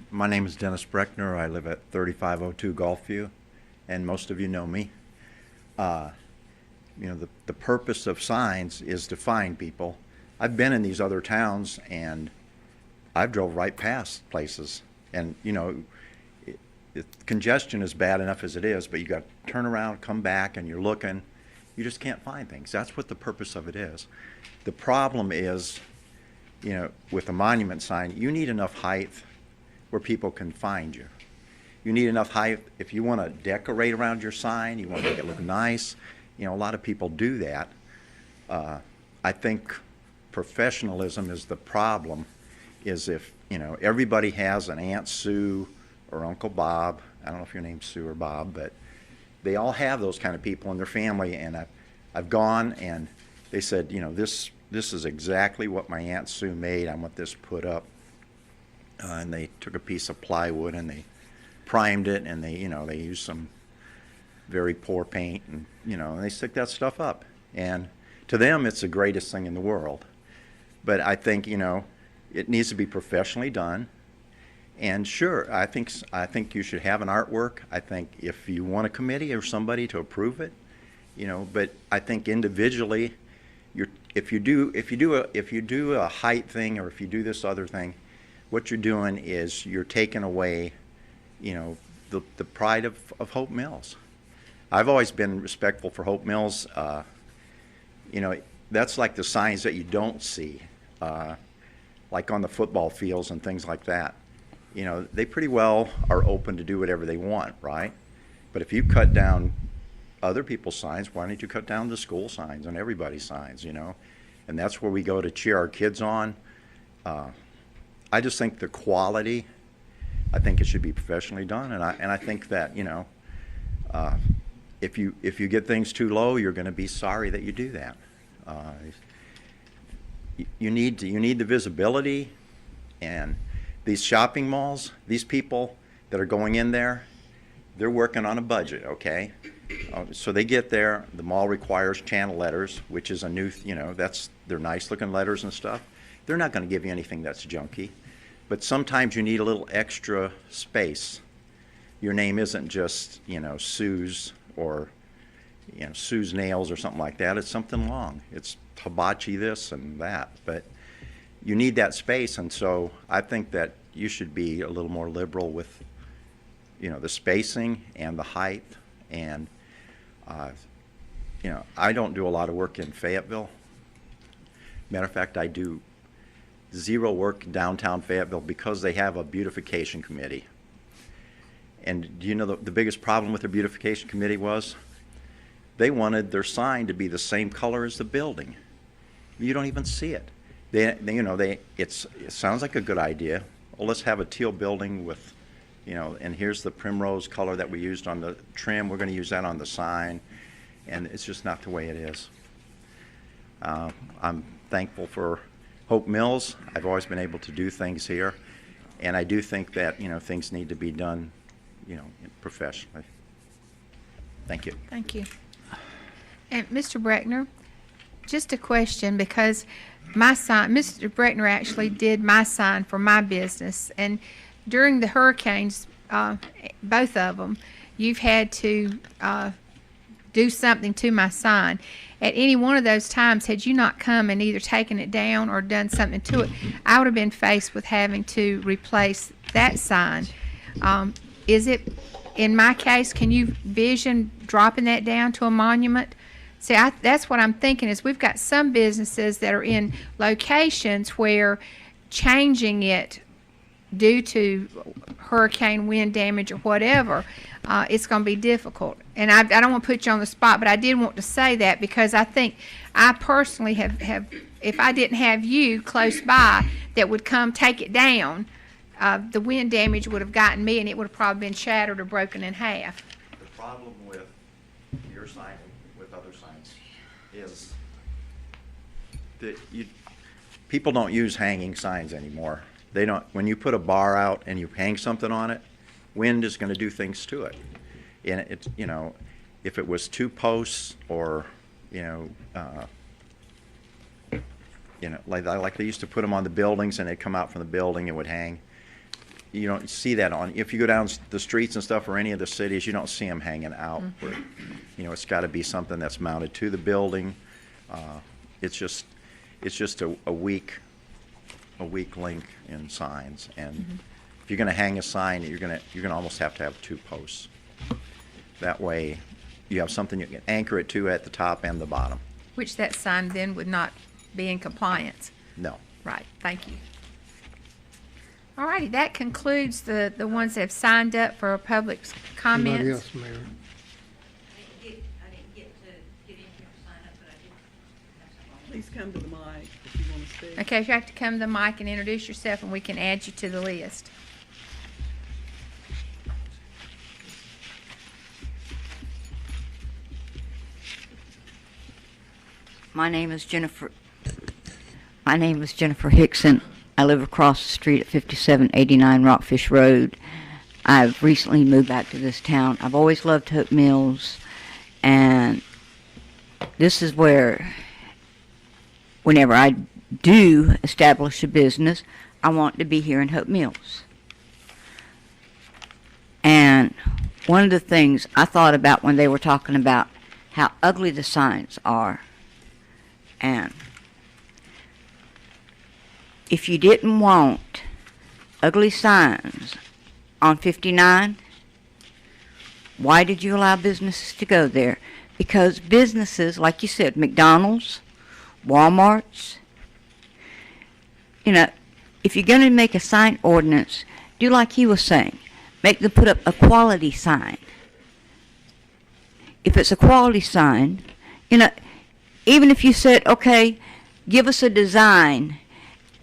My name is Dennis Bruckner. I live at 3502 Gulfview, and most of you know me. The purpose of signs is to find people. I've been in these other towns, and I've drove right past places, and congestion is bad enough as it is, but you got to turn around, come back, and you're looking. You just can't find things. That's what the purpose of it is. The problem is, with a monument sign, you need enough height where people can find you. You need enough height if you want to decorate around your sign, you want to make it look nice. A lot of people do that. I think professionalism is the problem, is if, everybody has an Aunt Sue or Uncle Bob. I don't know if your name's Sue or Bob, but they all have those kind of people in their family, and I've gone and they said, this is exactly what my Aunt Sue made. I want this put up. And they took a piece of plywood and they primed it, and they used some very poor paint, and and they stick that stuff up. And to them, it's the greatest thing in the world. But I think it needs to be professionally done. And sure, I think you should have an artwork. I think if you want a committee or somebody to approve it, But I think individually, if you do a height thing, or if you do this other thing, what you're doing is you're taking away, the pride of Hope Mills. I've always been respectful for Hope Mills. That's like the signs that you don't see, like on the football fields and things like that. They pretty well are open to do whatever they want, right? But if you cut down other people's signs, why don't you cut down the school signs and everybody's signs, And that's where we go to cheer our kids on. I just think the quality, I think it should be professionally done, and I think that if you get things too low, you're going to be sorry that you do that. You need the visibility, and these shopping malls, these people that are going in there, they're working on a budget, okay? So they get there, the mall requires channel letters, which is a new, they're nice looking letters and stuff. They're not going to give you anything that's junky. But sometimes you need a little extra space. Your name isn't just, Sue's or, Sue's Nails or something like that. It's something long. It's hibachi this and that. But you need that space, and so I think that you should be a little more liberal with, the spacing and the height. And, I don't do a lot of work in Fayetteville. Matter of fact, I do zero work downtown Fayetteville because they have a beautification committee. And do you know the biggest problem with their beautification committee was? They wanted their sign to be the same color as the building. You don't even see it. It sounds like a good idea. Well, let's have a teal building with, and here's the primrose color that we used on the trim. We're going to use that on the sign. And it's just not the way it is. I'm thankful for Hope Mills. I've always been able to do things here. And I do think that, things need to be done, professionally. Thank you. Thank you. And Mr. Bruckner, just a question, because my sign, Mr. Bruckner actually did my sign for my business, and during the hurricanes, both of them, you've had to do something to my sign. At any one of those times, had you not come and either taken it down or done something to it, I would have been faced with having to replace that sign. Is it, in my case, can you vision dropping that down to a monument? See, that's what I'm thinking, is we've got some businesses that are in locations where changing it due to hurricane wind damage or whatever, it's going to be difficult. And I don't want to put you on the spot, but I did want to say that because I think I personally have if I didn't have you close by that would come take it down, the wind damage would have gotten me and it would have probably been shattered or broken in half. The problem with your sign and with other signs is that people don't use hanging signs anymore. They don't. When you put a bar out and you hang something on it, wind is going to do things to it. And it's, if it was 2 posts or, like they used to put them on the buildings and they'd come out from the building and would hang. You don't see that on. If you go down the streets and stuff or any of the cities, you don't see them hanging out. Where, it's got to be something that's mounted to the building. It's just a weak link in signs, and if you're going to hang a sign, you're going to almost have to have 2 posts. That way, you have something you can anchor it to at the top and the bottom. Which that sign then would not be in compliance. No. Right. Thank you. All righty. That concludes the ones that have signed up for public comments. Anybody else, Mayor? I didn't get to get in here and sign up, but I did have something. Please come to the mic if you want to speak. Okay, if you have to come to the mic and introduce yourself, and we can add you to the list. My name is Jennifer Hickson. I live across the street at 5789 Rockfish Road. I've recently moved back to this town. I've always loved Hope Mills, and this is where, whenever I do establish a business, I want to be here in Hope Mills. And one of the things I thought about when they were talking about how ugly the signs are, and if you didn't want ugly signs on 59, why did you allow businesses to go there? Because businesses, like you said, McDonald's, Walmart's, if you're going to make a sign ordinance, do like he was saying. Make them put up a quality sign. If it's a quality sign, even if you said, okay, give us a design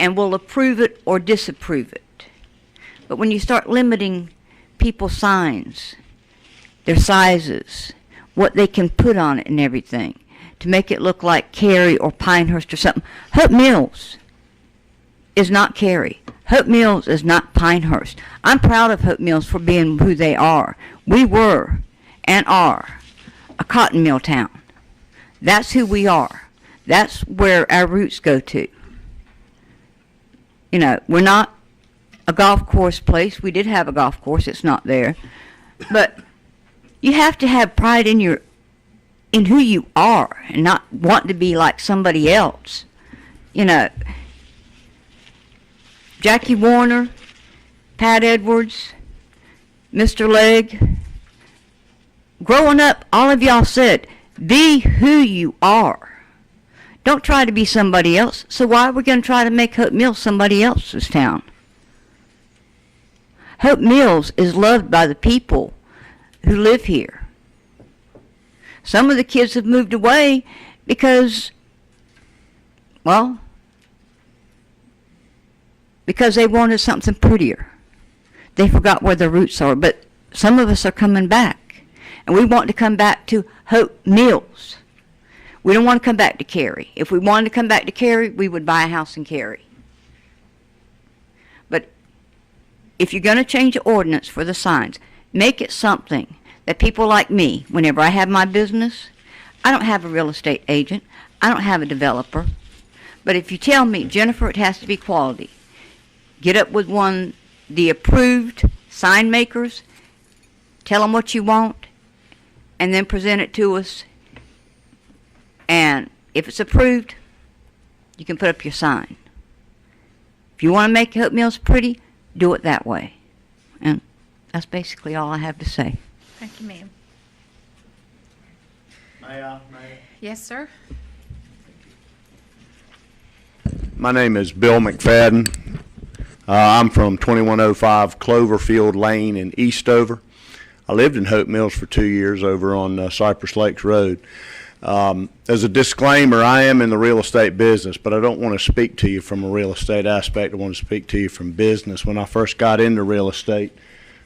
and we'll approve it or disapprove it. But when you start limiting people's signs, their sizes, what they can put on it and everything, to make it look like Cary or Pinehurst or something. Hope Mills is not Cary. Hope Mills is not Pinehurst. I'm proud of Hope Mills for being who they are. We were and are a cotton mill town. That's who we are. That's where our roots go to. We're not a golf course place. We did have a golf course. It's not there. But you have to have pride in who you are and not want to be like somebody else. Jackie Warner, Pat Edwards, Mr. Legg. Growing up, all of y'all said, be who you are. Don't try to be somebody else. So why are we going to try to make Hope Mills somebody else's town? Hope Mills is loved by the people who live here. Some of the kids have moved away because, well, because they wanted something prettier. They forgot where their roots are, but some of us are coming back, and we want to come back to Hope Mills. We don't want to come back to Cary. If we wanted to come back to Cary, we would buy a house in Cary. But if you're going to change the ordinance for the signs, make it something that people like me, whenever I have my business, I don't have a real estate agent, I don't have a developer, but if you tell me, Jennifer, it has to be quality, get up with the approved sign makers, tell them what you want, and then present it to us. And if it's approved, you can put up your sign. If you want to make Hope Mills pretty, do it that way. And that's basically all I have to say. Thank you, ma'am. May I? Yes, sir. My name is Bill McFadden. I'm from 2105 Cloverfield Lane in Eastover. I lived in Hope Mills for 2 years over on Cypress Lakes Road. As a disclaimer, I am in the real estate business, but I don't want to speak to you from a real estate aspect. I want to speak to you from business. When I first got into real estate,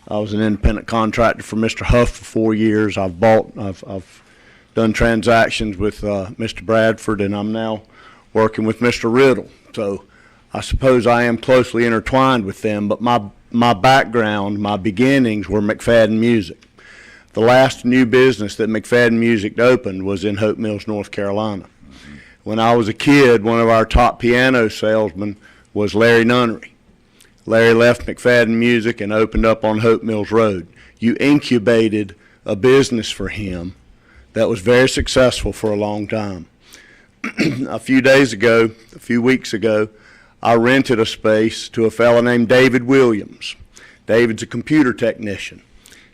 I was an independent contractor for Mr. Huff for 4 years. I've done transactions with Mr. Bradford, and I'm now working with Mr. Riddle. So I suppose I am closely intertwined with them, but my background, my beginnings were McFadden Music. The last new business that McFadden Music opened was in Hope Mills, North Carolina. When I was a kid, one of our top piano salesmen was Larry Nunnery. Larry left McFadden Music and opened up on Hope Mills Road. You incubated a business for him that was very successful for a long time. A few weeks ago, I rented a space to a fellow named David Williams. David's a computer technician.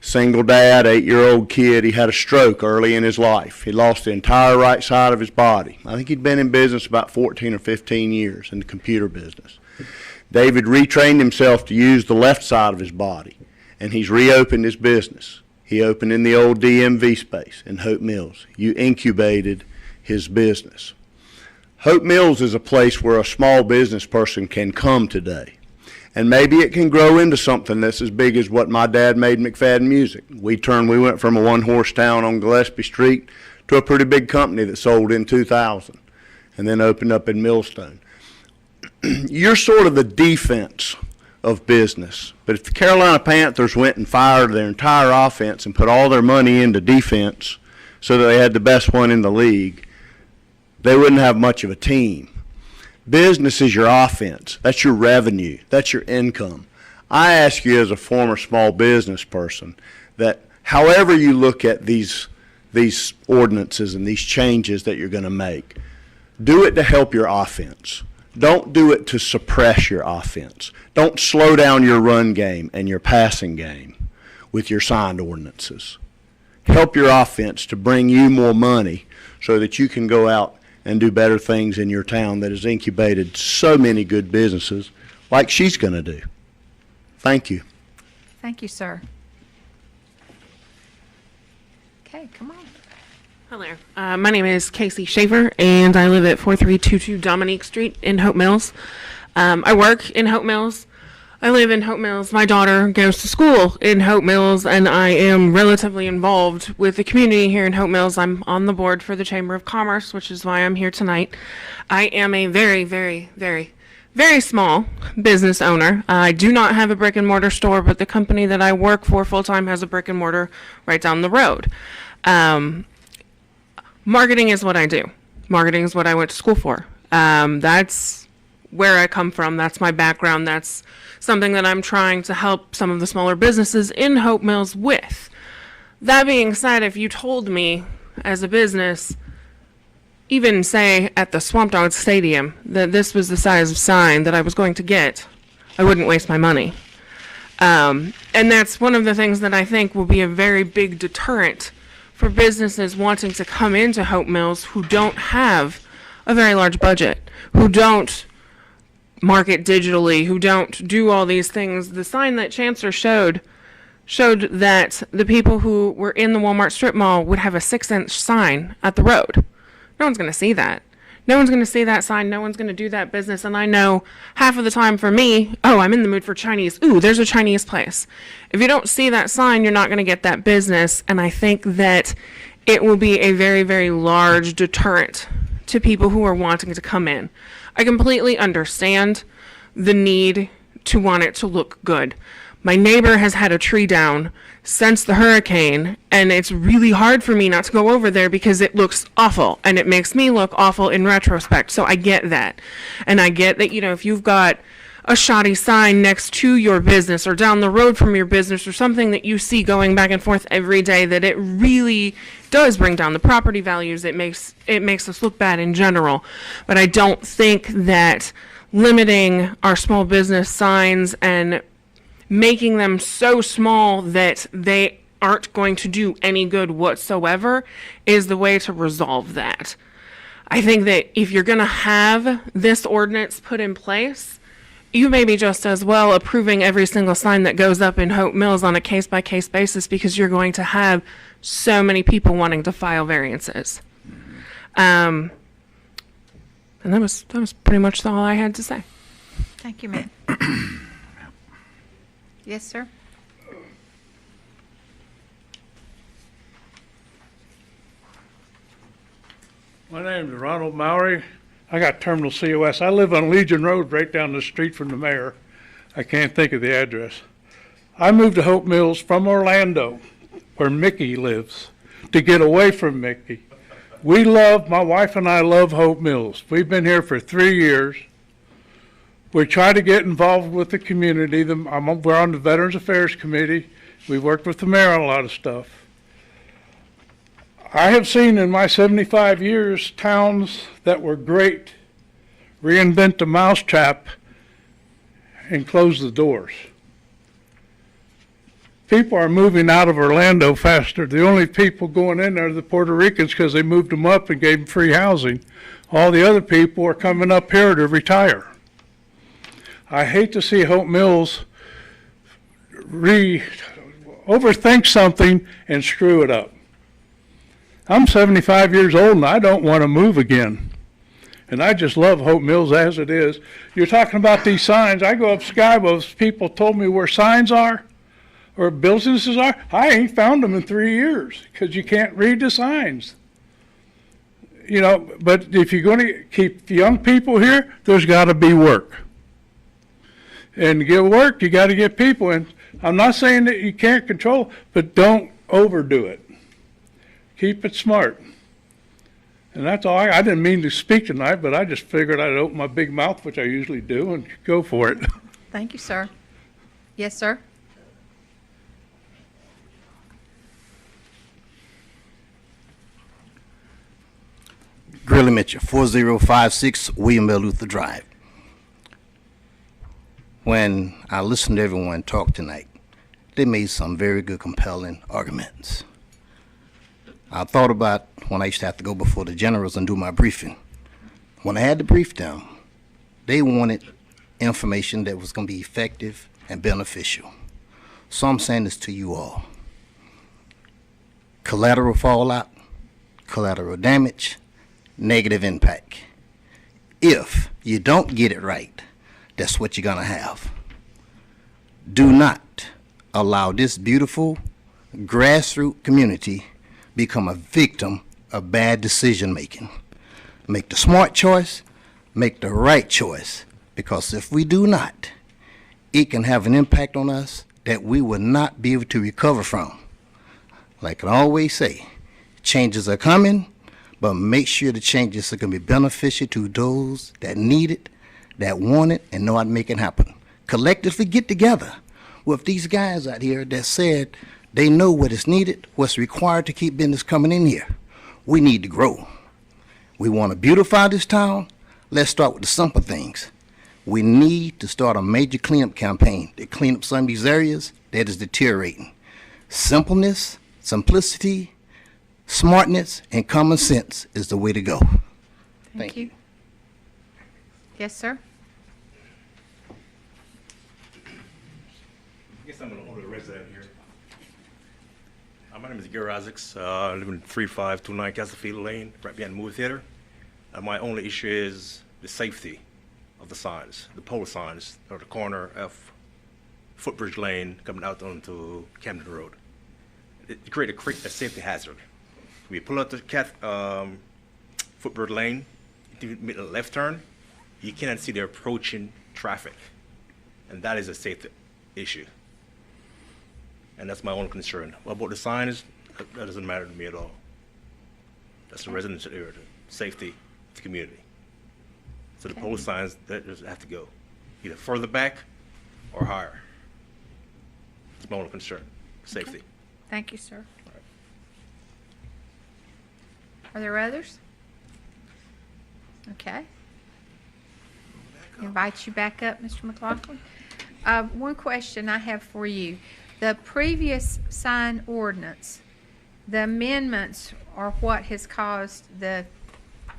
Single dad, 8-year-old kid. He had a stroke early in his life. He lost the entire right side of his body. I think he'd been in business about 14 or 15 years in the computer business. David retrained himself to use the left side of his body, and he's reopened his business. He opened in the old DMV space in Hope Mills. You incubated his business. Hope Mills is a place where a small business person can come today. And maybe it can grow into something that's as big as what my dad made McFadden Music. We went from a one-horse town on Gillespie Street to a pretty big company that sold in 2000 and then opened up in Millstone. You're sort of the defense of business. But if the Carolina Panthers went and fired their entire offense and put all their money into defense so that they had the best one in the league, they wouldn't have much of a team. Business is your offense. That's your revenue. That's your income. I ask you as a former small business person that however you look at these ordinances and these changes that you're going to make, do it to help your offense. Don't do it to suppress your offense. Don't slow down your run game and your passing game with your signed ordinances. Help your offense to bring you more money so that you can go out and do better things in your town that has incubated so many good businesses like she's going to do. Thank you. Thank you, sir. Okay, come on. Hello there. My name is Casey Shaver, and I live at 4322 Dominique Street in Hope Mills. I work in Hope Mills. I live in Hope Mills. My daughter goes to school in Hope Mills, and I am relatively involved with the community here in Hope Mills. I'm on the board for the Chamber of Commerce, which is why I'm here tonight. I am a very, very, very, very small business owner. I do not have a brick and mortar store, but the company that I work for full-time has a brick and mortar right down the road. Marketing is what I do. Marketing is what I went to school for. That's where I come from. That's my background. That's something that I'm trying to help some of the smaller businesses in Hope Mills with. That being said, if you told me as a business, even say at the Swamp Dog Stadium, that this was the size of sign that I was going to get, I wouldn't waste my money. And that's one of the things that I think will be a very big deterrent for businesses wanting to come into Hope Mills who don't have a very large budget, who don't market digitally, who don't do all these things. The sign that Chancellor showed that the people who were in the Walmart strip mall would have a 6-inch sign at the road. No one's going to see that. No one's going to see that sign. No one's going to do that business. And I know half of the time for me, oh, I'm in the mood for Chinese. Ooh, there's a Chinese place. If you don't see that sign, you're not going to get that business. And I think that it will be a very, very large deterrent to people who are wanting to come in. I completely understand the need to want it to look good. My neighbor has had a tree down since the hurricane, and it's really hard for me not to go over there because it looks awful, and it makes me look awful in retrospect. So I get that. And I get that, if you've got a shoddy sign next to your business or down the road from your business or something that you see going back and forth every day, that it really does bring down the property values. It makes us look bad in general. But I don't think that limiting our small business signs and making them so small that they aren't going to do any good whatsoever is the way to resolve that. I think that if you're going to have this ordinance put in place, you may be just as well approving every single sign that goes up in Hope Mills on a case-by-case basis, because you're going to have so many people wanting to file variances. And that was pretty much all I had to say. Thank you, ma'am. Yes, sir. My name is Ronald Maori. I got terminal COS. I live on Legion Road right down the street from the mayor. I can't think of the address. I moved to Hope Mills from Orlando, where Mickey lives, to get away from Mickey. My wife and I love Hope Mills. We've been here for 3 years. We try to get involved with the community. We're on the Veterans Affairs Committee. We worked with the mayor on a lot of stuff. I have seen in my 75 years towns that were great reinvent the mousetrap and close the doors. People are moving out of Orlando faster. The only people going in there are the Puerto Ricans because they moved them up and gave them free housing. All the other people are coming up here to retire. I hate to see Hope Mills overthink something and screw it up. I'm 75 years old and I don't want to move again. And I just love Hope Mills as it is. You're talking about these signs. I go up Skybos, people told me where signs are or businesses are. I ain't found them in 3 years because you can't read the signs. But if you're going to keep young people here, there's got to be work. And to get work, you got to get people. And I'm not saying that you can't control, but don't overdo it. Keep it smart. And that's all. I didn't mean to speak tonight, but I just figured I'd open my big mouth, which I usually do, and go for it. Thank you, sir. Yes, sir. Grilly Mitchell, 4056 William L. Luther Drive. When I listened to everyone talk tonight, they made some very good, compelling arguments. I thought about when I used to have to go before the generals and do my briefing. When I had to brief them, they wanted information that was going to be effective and beneficial. So I'm saying this to you all. Collateral fallout, collateral damage, negative impact. If you don't get it right, that's what you're going to have. Do not allow this beautiful grassroots community become a victim of bad decision making. Make the smart choice, make the right choice, because if we do not, it can have an impact on us that we will not be able to recover from. Like I always say, changes are coming, but make sure the changes are going to be beneficial to those that need it, that want it, and know how to make it happen. Collectively get together with these guys out here that said they know what is needed, what's required to keep business coming in here. We need to grow. We want to beautify this town. Let's start with the simple things. We need to start a major cleanup campaign to clean up some of these areas that is deteriorating. Simplicity, smartness, and common sense is the way to go. Thank you. Yes, sir. I guess I'm an older resident here. My name is Gary Isaacs. I live in 3529 Castlefield Lane, right behind the movie theater. My only issue is the safety of the signs, the pole signs at the corner of Footbridge Lane coming out onto Camden Road. It creates a safety hazard. We pull out the Footbridge Lane, to make a left turn, you cannot see the approaching traffic. And that is a safety issue. And that's my own concern. What about the signs? That doesn't matter to me at all. That's the residential area, the safety of the community. So the pole signs, that just have to go either further back or higher. It's my own concern, safety. Okay. Thank you, sir. Are there others? Okay. Invite you back up, Mr. McLaughlin. One question I have for you. The previous sign ordinance, the amendments are what has caused the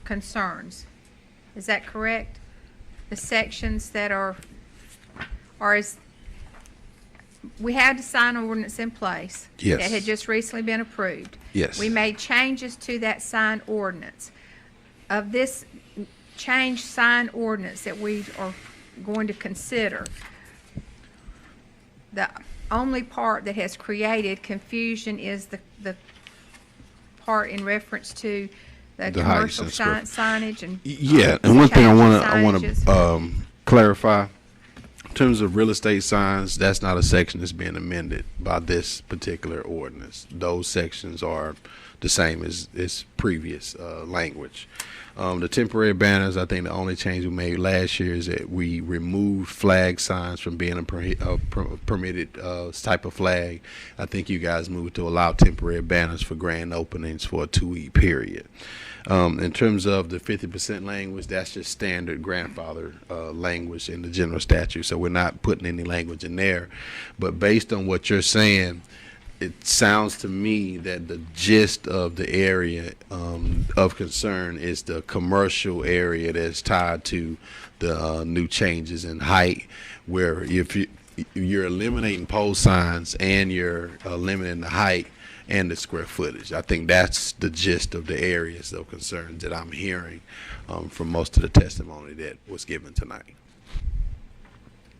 concerns. Is that correct? The sections that we had the sign ordinance in place. Yes. That had just recently been approved. Yes. We made changes to that sign ordinance. Of this changed sign ordinance that we are going to consider, the only part that has created confusion is the part in reference to the heights commercial and signage and Yeah, and one thing I want changes. to clarify, in terms of real estate signs, that's not a section that's being amended by this particular ordinance. Those sections are the same as previous language. The temporary banners, I think the only change we made last year is that we removed flag signs from being a permitted type of flag. I think you guys moved to allow temporary banners for grand openings for a 2-week period. In terms of the 50% language, that's just standard grandfather language in the general statute, so we're not putting any language in there. But based on what you're saying, it sounds to me that the gist of the area of concern is the commercial area that's tied to the new changes in height, where if you're eliminating pole signs and you're limiting the height and the square footage. I think that's the gist of the areas of concern that I'm hearing from most of the testimony that was given tonight.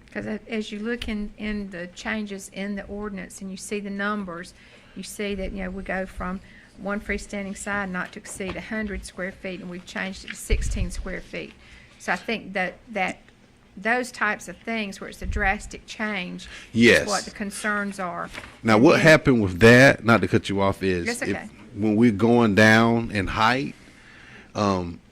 Because as you look in the changes in the ordinance and you see the numbers, you see that, we go from one freestanding sign not to exceed 100 square feet, and we've changed it to 16 square feet. So I think that those types of things where it's a drastic change Yes. is what the concerns are. Now, And what then- happened with that, not to cut you off, is That's okay. when we're going down in height,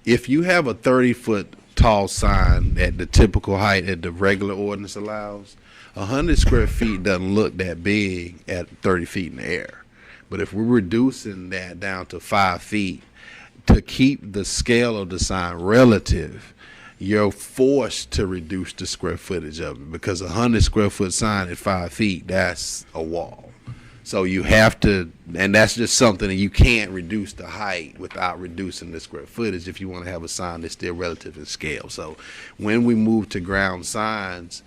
if you have a 30-foot tall sign at the typical height that the regular ordinance allows, 100 square feet doesn't look that big at 30 feet in the air. But if we're reducing that down to 5 feet to keep the scale of the sign relative, you're forced to reduce the square footage of it, because 100 square foot sign at 5 feet, that's a wall. So you have to, and that's just something that you can't reduce the height without reducing the square footage if you want to have a sign that's still relative in scale. So when we moved to ground signs,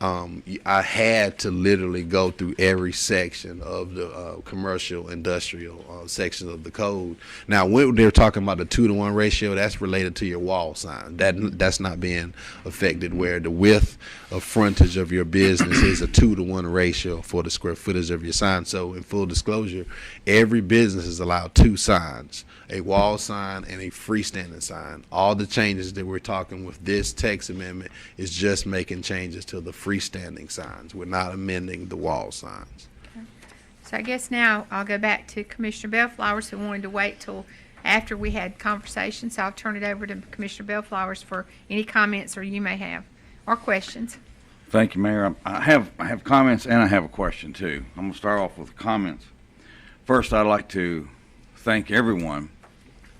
I had to literally go through every section of the commercial, industrial sections of the code. Now, when they're talking about the 2-to-1 ratio, that's related to your wall sign. That's not being affected, where the width of frontage of your business is a 2-to-1 ratio for the square footage of your sign. So, in full disclosure, every business is allowed 2 signs, a wall sign and a freestanding sign. All the changes that we're talking with this text amendment is just making changes to the freestanding signs. We're not amending the wall signs. Okay. So I guess now I'll go back to Commissioner Bellflowers, who wanted to wait till after we had conversations. So I'll turn it over to Commissioner Bellflowers for any comments or you may have, or questions. Thank you, Mayor. I have comments and I have a question too. I'm going to start off with the comments. First, I'd like to thank everyone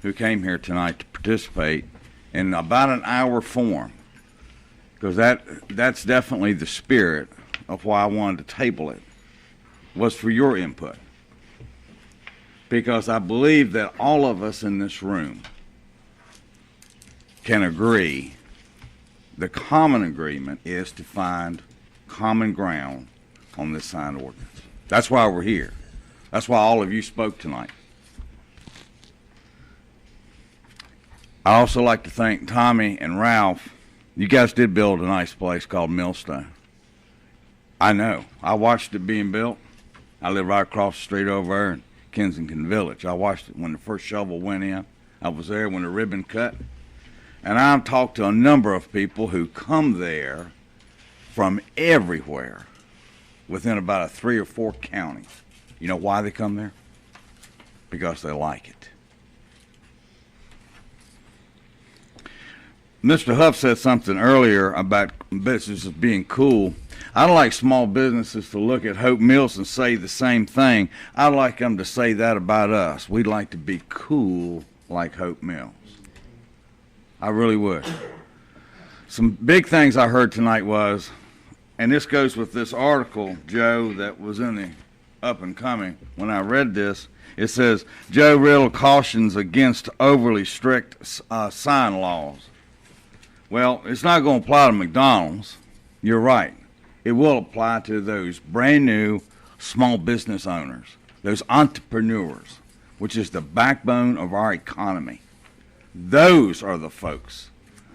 who came here tonight to participate in about an hour form, because that's definitely the spirit of why I wanted to table it, was for your input. Because I believe that all of us in this room can agree, the common agreement is to find common ground on this sign ordinance. That's why we're here. That's why all of you spoke tonight. I also like to thank Tommy and Ralph. You guys did build a nice place called Millstone. I know. I watched it being built. I live right across the street over there in Kensington Village. I watched it when the first shovel went in. I was there when the ribbon cut. And I've talked to a number of people who come there from everywhere within about a 3 or 4 counties. You know why they come there? Because they like it. Mr. Huff said something earlier about businesses being cool. I'd like small businesses to look at Hope Mills and say the same thing. I'd like them to say that about us. We'd like to be cool like Hope Mills. I really would. Some big things I heard tonight was, and this goes with this article, Joe, that was in the Up and Coming. When I read this, it says, Joe Riddle cautions against overly strict sign laws. Well, it's not going to apply to McDonald's. You're right. It will apply to those brand new small business owners, those entrepreneurs, which is the backbone of our economy. Those are the folks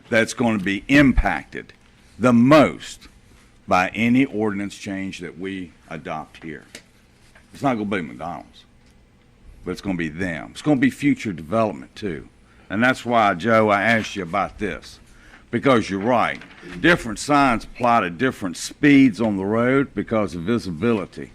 that's going to be impacted the most by any ordinance change that we adopt here. It's not going to be McDonald's, but it's going to be them. It's going to be future development too. And that's why, Joe, I asked you about this. Because you're right. Different signs apply to different speeds on the road because of visibility.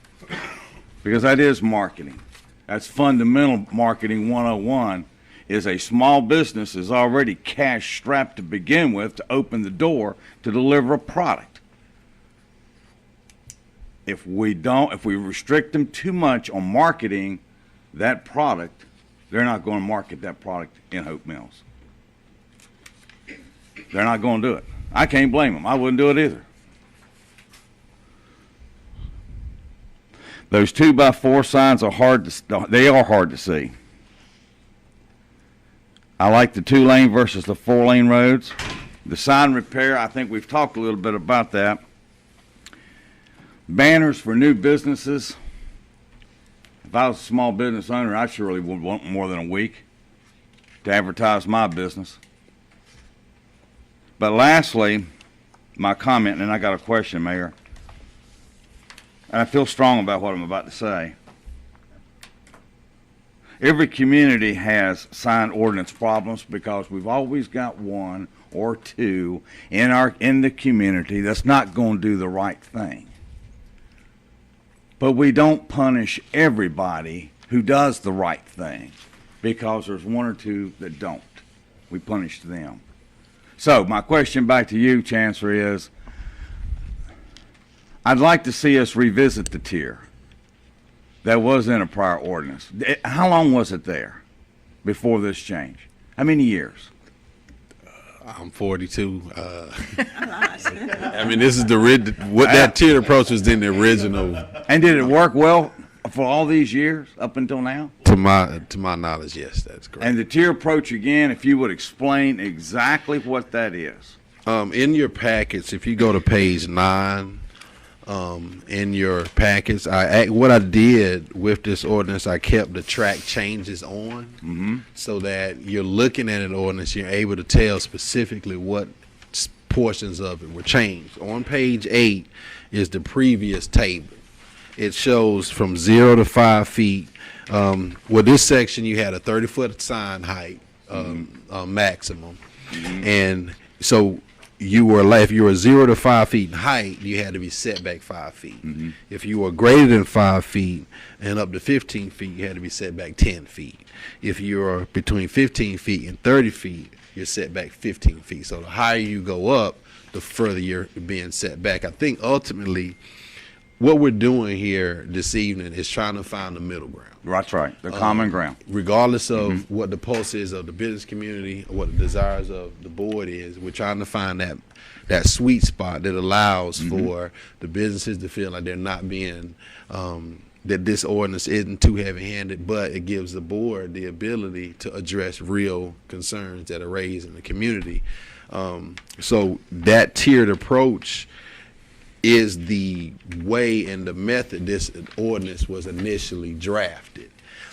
Because that is marketing. That's fundamental marketing 101. Is a small business is already cash strapped to begin with to open the door to deliver a product. If we restrict them too much on marketing that product, they're not going to market that product in Hope Mills. They're not going to do it. I can't blame them. I wouldn't do it either. Those 2x4 signs are hard to see. I like the 2-lane versus the 4-lane roads. The sign repair, I think we've talked a little bit about that. Banners for new businesses. If I was a small business owner, I surely would want more than a week to advertise my business. But lastly, my comment, and I got a question, Mayor, and I feel strong about what I'm about to say. Every community has sign ordinance problems because we've always got one or two in the community that's not going to do the right thing. But we don't punish everybody who does the right thing because there's one or two that don't. We punish them. So my question back to you, Chancellor, is I'd like to see us revisit the tier that was in a prior ordinance. How long was it there before this change? How many years? I'm 42. I mean, this is that tiered approach was in the original. And did it work well for all these years up until now? To my knowledge, yes, that's correct. And the tier approach again, if you would explain exactly what that is. In your packets, if you go to page 9, in your packets, what I did with this ordinance, I kept the track changes on, so that you're looking at an ordinance, you're able to tell specifically what portions of it were changed. On page 8 is the previous table. It shows from 0 to 5 feet. With this section, you had a 30-foot sign height maximum, and so if you were 0 to 5 feet in height, you had to be set back 5 feet. If you were greater than 5 feet and up to 15 feet, you had to be set back 10 feet. If you are between 15 feet and 30 feet, you're set back 15 feet. So the higher you go up, the further you're being set back. I think ultimately what we're doing here this evening is trying to find the middle ground. That's right, the common ground. Regardless of what the pulse is of the business community, or what the desires of the board is, we're trying to find that sweet spot that allows for the businesses to feel like they're not being that this ordinance isn't too heavy-handed, but it gives the board the ability to address real concerns that are raised in the community. So that tiered approach is the way and the method this ordinance was initially drafted.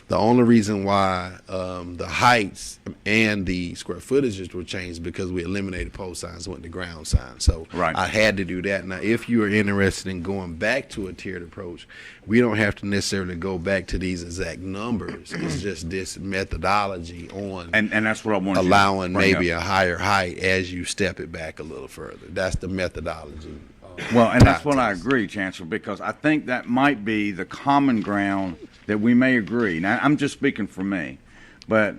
The only reason why the heights and the square footages were changed because we eliminated pole signs, went to ground signs. So Right. I had to do that. Now, if you are interested in going back to a tiered approach, we don't have to necessarily go back to these exact numbers. It's just this methodology on And that's what I wanted you to allowing bring maybe up. a higher height as you step it back a little further. That's the methodology. Well, and that's what I agree, Chancellor, because I think that might be the common ground that we may agree. Now, I'm just speaking for me, but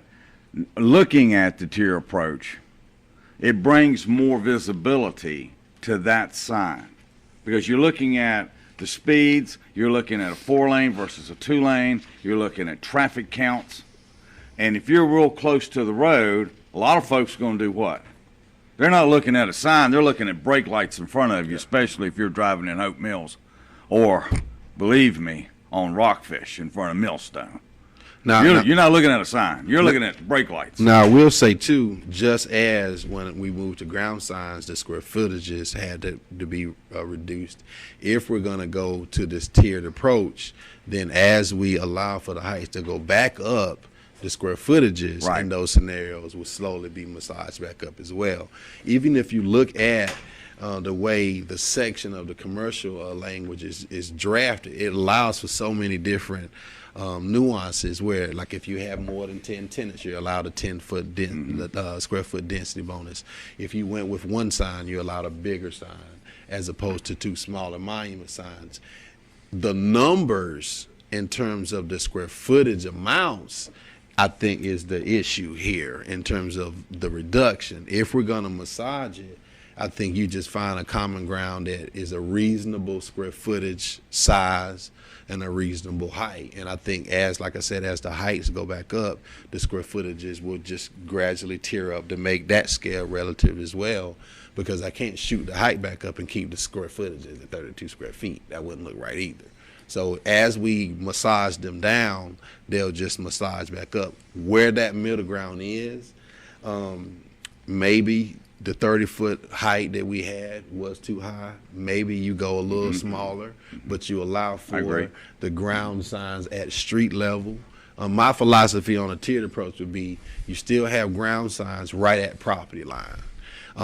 looking at the tier approach, it brings more visibility to that sign because you're looking at the speeds, you're looking at a 4-lane versus a 2-lane, you're looking at traffic counts, and if you're real close to the road, a lot of folks are going to do what? They're not looking at a sign, they're looking at brake lights in front of you, especially if you're driving in Hope Mills or, believe me, on Rockfish in front of Millstone. Now, You're not looking at a sign, you're looking at brake lights. Now, I will say, too, just as when we moved to ground signs, the square footages had to be reduced. If we're going to go to this tiered approach, then as we allow for the heights to go back up, the square footages Right. in those scenarios will slowly be massaged back up as well. Even if you look at the way the section of the commercial language is drafted, it allows for so many different nuances where, like, if you have more than 10 tenants, you're allowed a 10-foot square foot density bonus. If you went with one sign, you're allowed a bigger sign as opposed to 2 smaller monument signs. The numbers in terms of the square footage amounts, I think, is the issue here in terms of the reduction. If we're going to massage it, I think you just find a common ground that is a reasonable square footage size and a reasonable height. And I think like I said, as the heights go back up, the square footages will just gradually tier up to make that scale relative as well, because I can't shoot the height back up and keep the square footages at 32 square feet. That wouldn't look right either. So as we massage them down, they'll just massage back up. Where that middle ground is, maybe the 30-foot height that we had was too high. Maybe you go a little smaller, but you allow for the ground signs at street level. My philosophy on a tiered approach would be you still have ground signs right at property line.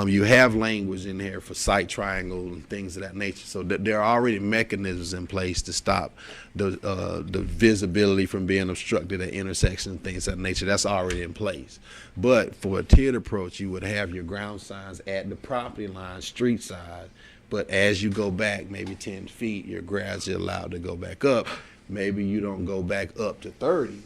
You have language in here for sight triangles and things of that nature, so that there are already mechanisms in place to stop the visibility from being obstructed at intersections and things of that nature. That's already in place. But for a tiered approach, you would have your ground signs at the property line, street side, but as you go back maybe 10 feet, you're gradually allowed to go back up. Maybe you don't go back up to 30,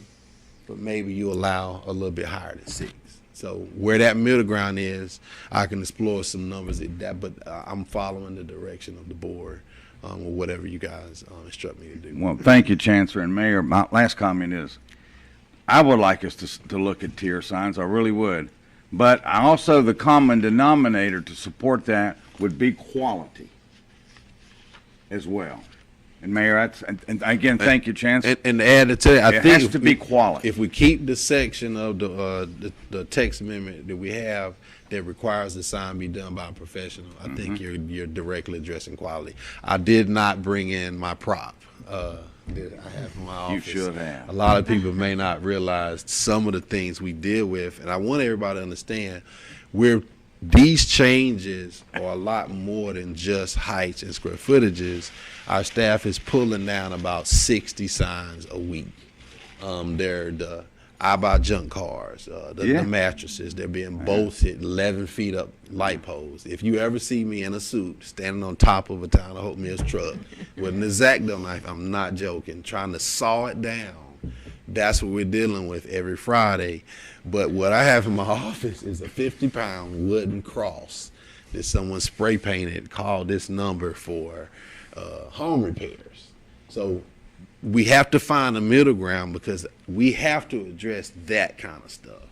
but maybe you allow a little bit higher than 6. So where that middle ground is, I can explore some numbers at that, but I'm following the direction of the board or whatever you guys instruct me to do. Well, thank you, Chancellor and Mayor. My last comment is, I would like us to look at tier signs, I really would. But I also, the common denominator to support that would be quality as well. And Mayor, and again, thank you, Chancellor. And to add to that, I think it has to be quality. If we keep the section of the text amendment that we have that requires the sign be done by a professional, I think you're directly addressing quality. I did not bring in my prop that I have in my office. You should have. A lot of people may not realize some of the things we deal with, and I want everybody to understand these changes are a lot more than just heights and square footages. Our staff is pulling down about 60 signs a week. They're the I buy junk cars, the mattresses. They're being bolted 11 feet up light poles. If you ever see me in a suit standing on top of a Town of Hope Mills truck with an X-Acto knife, I'm not joking, trying to saw it down. That's what we're dealing with every Friday. But what I have in my office is a 50-pound wooden cross that someone spray painted, called this number for home repairs. So we have to find a middle ground because we have to address that kind of stuff.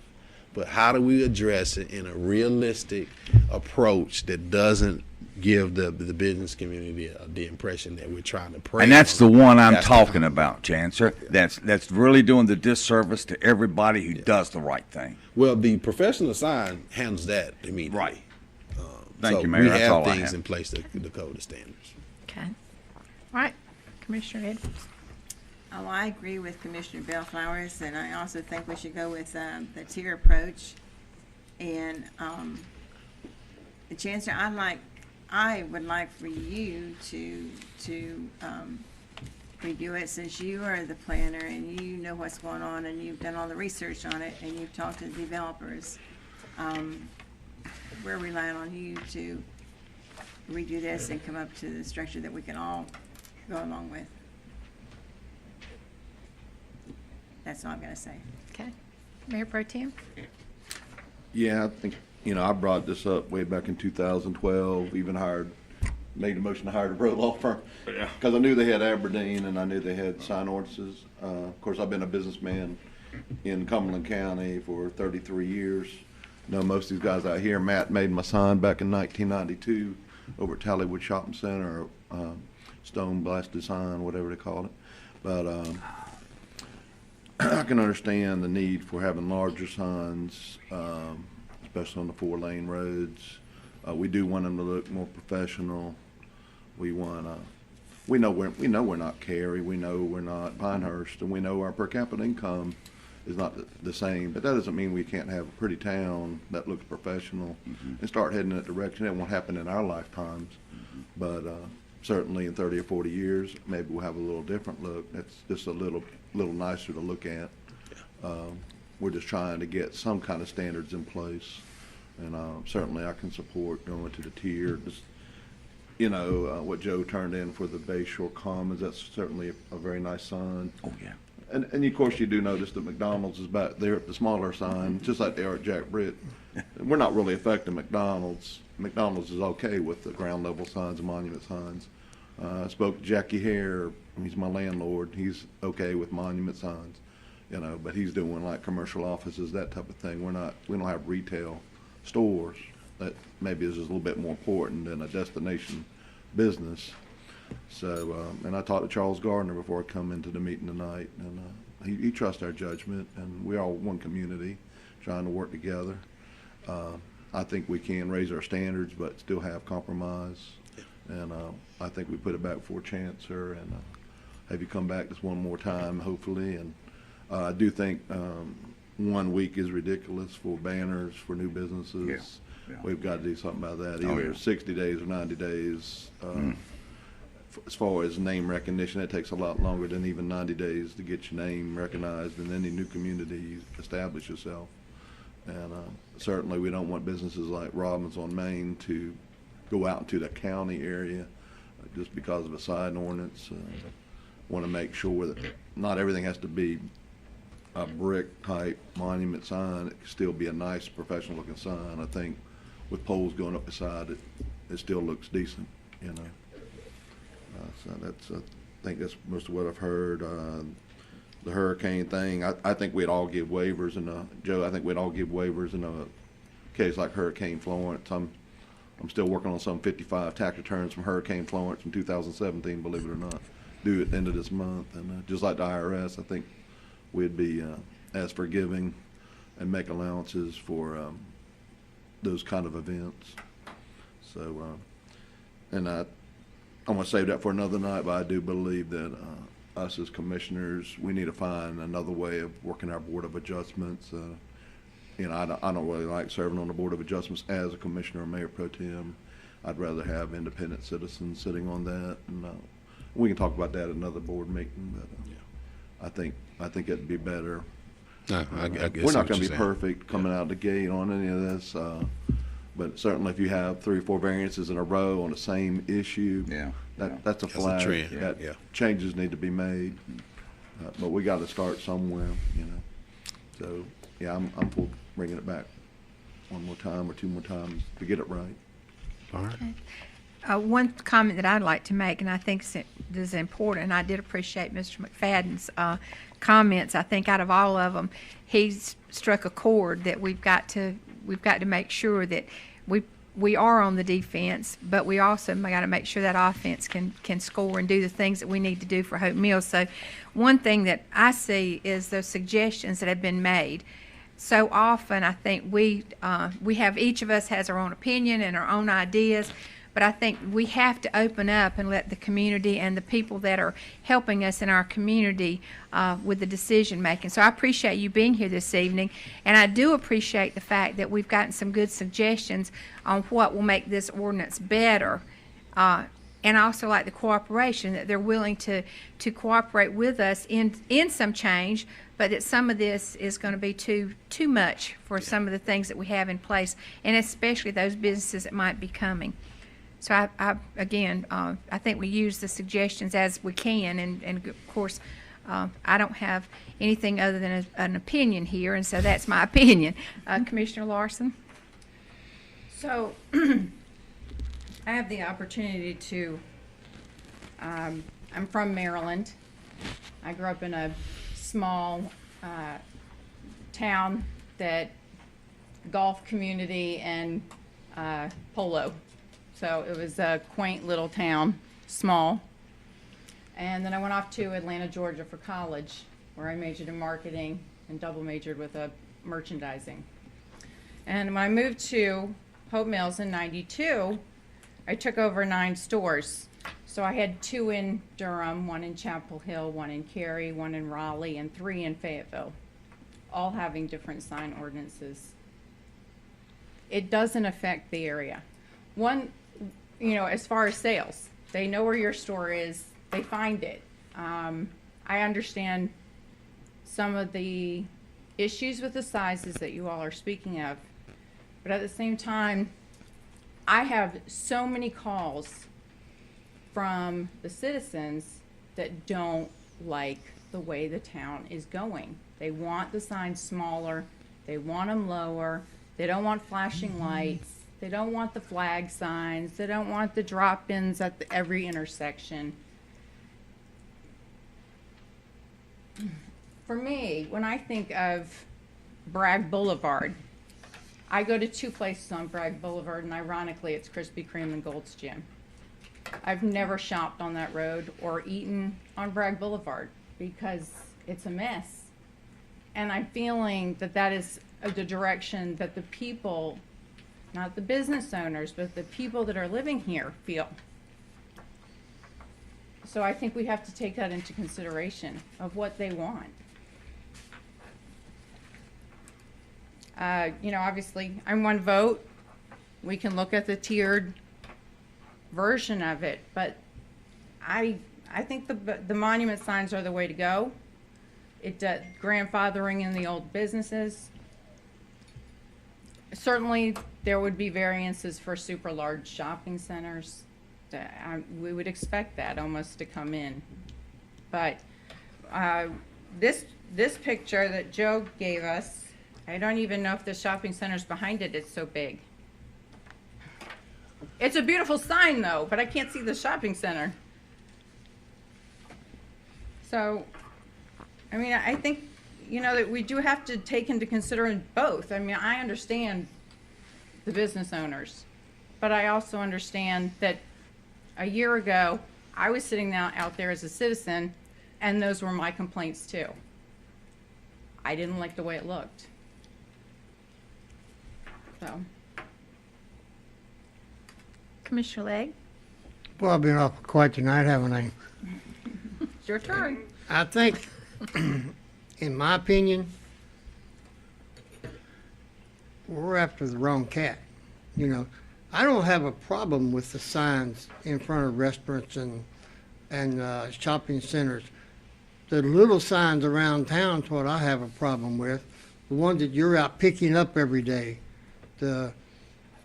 But how do we address it in a realistic approach that doesn't give the business community the impression that we're trying to prey And that's on the one I'm That's the talking kind. about, Chancellor. That's really doing the disservice to everybody who does the right thing. Well, the professional sign handles that immediately. Right. Thank So you, Mayor. we That's have all I things have. in place to code the standards. Okay. All right, Commissioner Edwards. Oh, I agree with Commissioner Bellflowers, and I also think we should go with the tier approach. And the Chancellor, I would like for you to review it, since you are the planner and you know what's going on and you've done all the research on it and you've talked to the developers. We're relying on you to redo this and come up to the structure that we can all go along with. That's all I'm gonna say. Okay. Mayor Pro Tem? Yeah, I think, I brought this up way back in 2012, even made a motion to hire the road law firm. Yeah. Because I knew they had Aberdeen and I knew they had sign ordinances. Of course, I've been a businessman in Cumberland County for 33 years. Know most of these guys out here. Matt made my sign back in 1992 over at Tallywood Shopping Center, or Stone Blasted Sign, whatever they call it. But I can understand the need for having larger signs, especially on the 4-lane roads. We do want them to look more professional. We want, we know we're not Cary, we know we're not Pinehurst, and we know our per capita income is not the same. But that doesn't mean we can't have a pretty town that looks professional and start heading in that direction. It won't happen in our lifetimes, but certainly in 30 or 40 years, maybe we'll have a little different look. That's just a little nicer to look at. We're just trying to get some kind of standards in place, and certainly I can support going to the tier. Just, what Joe turned in for the Bay Shore Commons, that's certainly a very nice sign. Oh, yeah. And of course you do notice that McDonald's is back there at the smaller sign, just like they are at Jack Britt. We're not really affecting McDonald's. McDonald's is okay with the ground level signs and monument signs. I spoke to Jackie Hare, he's my landlord, he's okay with monument signs, but he's doing like commercial offices, that type of thing. We don't have retail stores. That maybe is just a little bit more important than a destination business. So, and I talked to Charles Gardner before I come into the meeting tonight, and he trusts our judgment, and we're all one community trying to work together. I think we can raise our standards but still have compromise, and I think we put it back before Chancellor, and have you come back just one more time, hopefully. And I do think 1 week is ridiculous for banners for new businesses. Yeah. We've got to do something about that, Oh, either yeah. 60 days or 90 days. As far as name recognition, it takes a lot longer than even 90 days to get your name recognized in any new community you establish yourself. And certainly we don't want businesses like Robbins on Main to go out into the county area just because of a sign ordinance. Want to make sure that not everything has to be a brick type monument sign. It can still be a nice professional looking sign. I think with poles going up beside it, it still looks decent, So that's, I think that's most of what I've heard. The hurricane thing, I think we'd all give waivers, Joe, I think we'd all give waivers in a case like Hurricane Florence. I'm still working on some 55 tax returns from Hurricane Florence from 2017, believe it or not, due at the end of this month. And just like the IRS, I think we'd be as forgiving and make allowances for those kind of events. So, and I'm going to save that for another night, but I do believe that us as commissioners, we need to find another way of working our Board of Adjustments. I don't really like serving on the Board of Adjustments as a commissioner or mayor pro tem. I'd rather have independent citizens sitting on that, and we can talk about that at another board meeting. But I think it'd be better. No, I guess We're not what going to you're be saying. perfect coming out the gate on any of this, but certainly if you have 3 or 4 variances in a row on the same issue, that's a flag. trend, That yeah. changes need to be made, but we got to start somewhere, So, yeah, I'm for bringing it back one more time or 2 more times to get it right. All right. One comment that I'd like to make, and I think is important, and I did appreciate Mr. McFadden's comments. I think out of all of them, he's struck a chord that we've got to make sure that we are on the defense, but we also got to make sure that offense can score and do the things that we need to do for Hope Mills. So one thing that I see is those suggestions that have been made. So often I think we have, each of us has our own opinion and our own ideas, but I think we have to open up and let the community and the people that are helping us in our community with the decision making. So I appreciate you being here this evening, and I do appreciate the fact that we've gotten some good suggestions on what will make this ordinance better. And I also like the cooperation, that they're willing to cooperate with us in some change, but that some of this is going to be too much for some of the things that we have in place, and especially those businesses that might be coming. So I think we use the suggestions as we can, and of course, I don't have anything other than an opinion here, and so that's my opinion. Commissioner Larson? So, I have the opportunity to, I'm from Maryland. I grew up in a small town that golf community and polo. So it was a quaint little town, small. And then I went off to Atlanta, Georgia for college, where I majored in marketing and double majored with merchandising. And when I moved to Hope Mills in '92, I took over 9 stores. So I had 2 in Durham, 1 in Chapel Hill, 1 in Cary, 1 in Raleigh, and 3 in Fayetteville, all having different sign ordinances. It doesn't affect the area. One, as far as sales, they know where your store is, they find it. I understand some of the issues with the sizes that you all are speaking of, but at the same time, I have so many calls from the citizens that don't like the way the town is going. They want the signs smaller, they want them lower, they don't want flashing lights, they don't want the flag signs, they don't want the drop-ins at every intersection. For me, when I think of Bragg Boulevard, I go to 2 places on Bragg Boulevard, and ironically, it's Krispy Kreme and Gold's Gym. I've never shopped on that road or eaten on Bragg Boulevard because it's a mess. And I'm feeling that that is the direction that the people, not the business owners, but the people that are living here feel. So I think we have to take that into consideration of what they want. Obviously, I'm one vote. We can look at the tiered version of it, but I think the monument signs are the way to go. It grandfathering in the old businesses. Certainly, there would be variances for super large shopping centers. We would expect that almost to come in, but this picture that Joe gave us, I don't even know if the shopping center's behind it. It's so big. It's a beautiful sign though, but I can't see the shopping center. So, I think, that we do have to take into consideration both. I understand the business owners, but I also understand that a year ago, I was sitting out there as a citizen, and those were my complaints too. I didn't like the way it looked. So. Commissioner Legg? Well, I've been off quite tonight, haven't I? It's your turn. I think, in my opinion, we're after the wrong cat. I don't have a problem with the signs in front of restaurants and shopping centers. The little signs around town is what I have a problem with. The ones that you're out picking up every day. The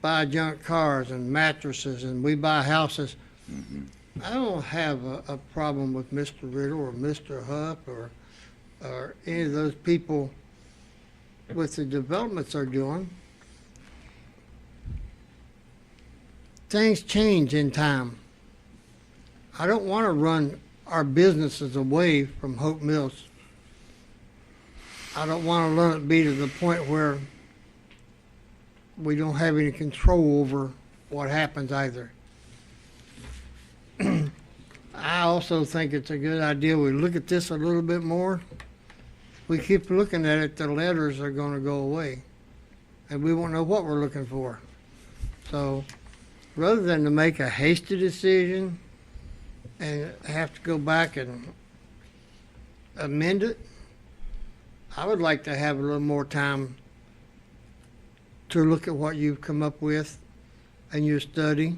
buy junk cars and mattresses and we buy houses. I don't have a problem with Mr. Riddle or Mr. Huff or any of those people with the developments they're doing. Things change in time. I don't want to run our businesses away from Hope Mills. I don't want to let it be to the point where we don't have any control over what happens either. I also think it's a good idea we look at this a little bit more. We keep looking at it, the letters are gonna go away, and we won't know what we're looking for. So, rather than to make a hasty decision and have to go back and amend it, I would like to have a little more time to look at what you've come up with and your study.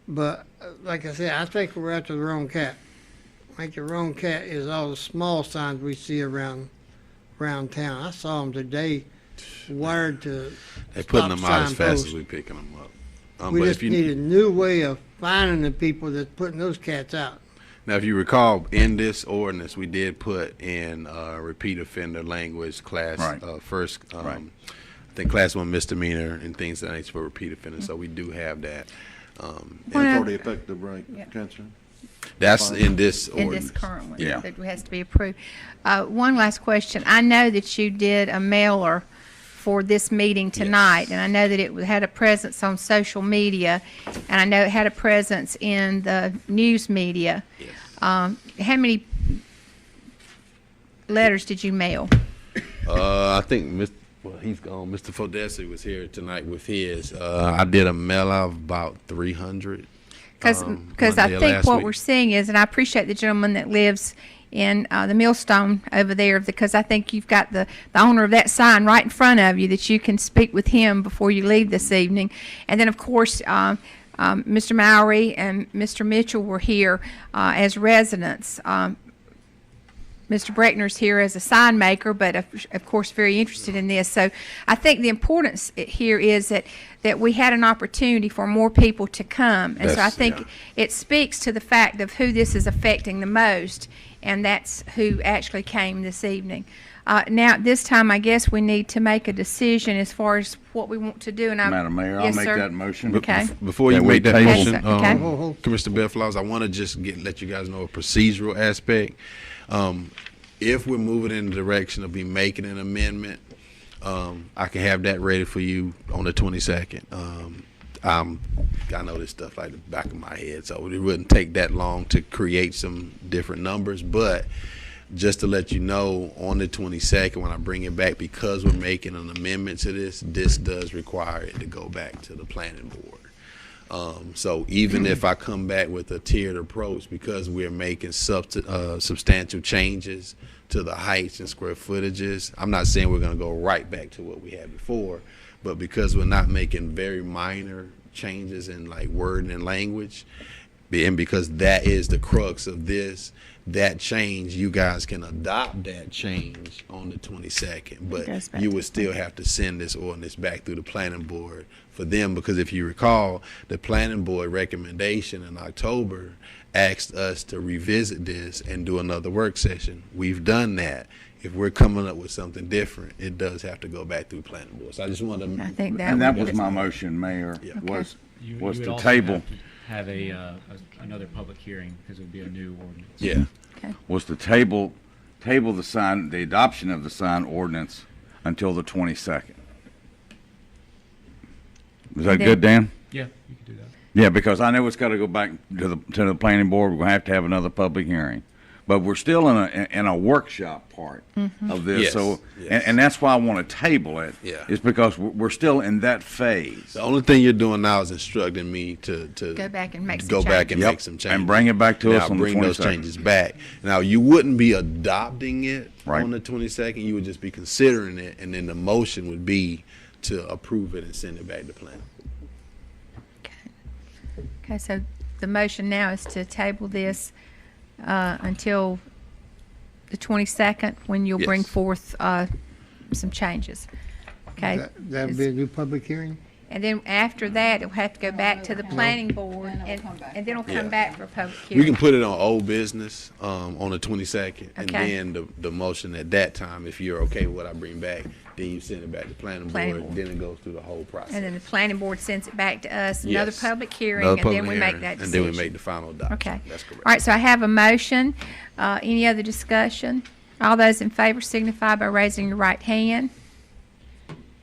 But like I said, I think we're after the wrong cat. I think the wrong cat is all the small signs we see around town. I saw them today wired to They're putting them out as fast signposts. as we picking them up. We but just if you, need a new way of finding the people that's putting those cats out. Now, if you recall, in this ordinance, we did put in repeat offender language, class Right. First, Right. I think class 1 misdemeanor and things that nature for repeat offenders. So we do have that. It's already effective, right, Chancellor? That's in this In ordinance. this current one, Yeah. that has to be approved. One last question. I know that you did a mailer for this meeting tonight, and I know that it had a presence on social media, and I know it had a presence in the news media. Yes. How many letters did you mail? I think he's gone. Mr. Fodesi was here tonight with his. I did a mail out of about 300. Because I think what we're seeing is, and I appreciate the gentleman that lives in the Millstone over there, because I think you've got the owner of that sign right in front of you that you can speak with him before you leave this evening. And then, of course, Mr. Maori and Mr. Mitchell were here as residents. Mr. Bruckner's here as a sign maker, but of course very interested in this. So I think the importance here is that we had an opportunity for more people to come. And so I think it speaks to the fact of who this is affecting the most, and that's who actually came this evening. Now, at this time, I guess we need to make a decision as far as what we want to do. And Madam Mayor, I'll Yes, make sir. that motion. Okay. Before you That we make that table- motion, Okay. Commissioner Bellflowers, I want to just let you guys know a procedural aspect. If we're moving in the direction of making an amendment, I can have that ready for you on the 22nd. I know this stuff like the back of my head, so it wouldn't take that long to create some different numbers. But just to let you know, on the 22nd, when I bring it back, because we're making an amendment to this does require it to go back to the planning board. So even if I come back with a tiered approach, because we're making substantial changes to the heights and square footages, I'm not saying we're going to go right back to what we had before, but because we're not making very minor changes in like wording and language, and because that is the crux of this, that change, you guys can adopt that change on the 22nd, but you would still have to send this ordinance back through the planning board for them, because if you recall, the planning board recommendation in October asked us to revisit this and do another work session. We've done that. If we're coming up with something different, it does have to go back through planning board. So I just wanted to. I think that And that would was my motion, Mayor, was You was would to also table, have to have another public hearing, because it would be a new ordinance. Yeah. was to table the sign, the adoption of the sign ordinance until the 22nd. Is that good, Dan? Yeah, you could do that. Yeah, because I know it's got to go back to the planning board. We're going to have another public hearing, but we're still in a workshop part of this. Yes, So, yes. and that's why I want to table it. Yeah. Is because we're still in that phase. The only thing you're doing now is instructing me to go back and make some go back and Yep. make some changes. And bring it back to now, us on the bring those 22nd. changes back. Now, you wouldn't be adopting it Right. on the 22nd. You would just be considering it, and then the motion would be to approve it and send it back to planning. Okay, so the motion now is to table this until the 22nd, when you'll bring Yes. forth some changes. Okay? That would be a new public hearing? And then after that, it'll have to go back to the planning board, and then it'll come back for a public hearing. We can put it on old business on the 22nd, and Okay. then the motion at that time, if you're okay with what I bring back, then you send it back to planning Planning board. board. Then it goes through the whole process. And then the planning board sends it back to us, another Yes. public hearing, Another and then public we make hearing, that and decision. then we make the final adoption. Okay. That's correct. All right, so I have a motion. Any other discussion? All those in favor signify by raising your right hand.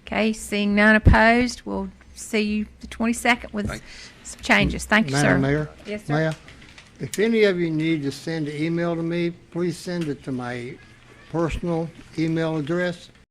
Okay, seeing none opposed, we'll see you the 22nd with some changes. Thank you, sir. Madam Mayor? Yes, sir. Mayor, if any of you need to send an email to me, please send it to my personal email address.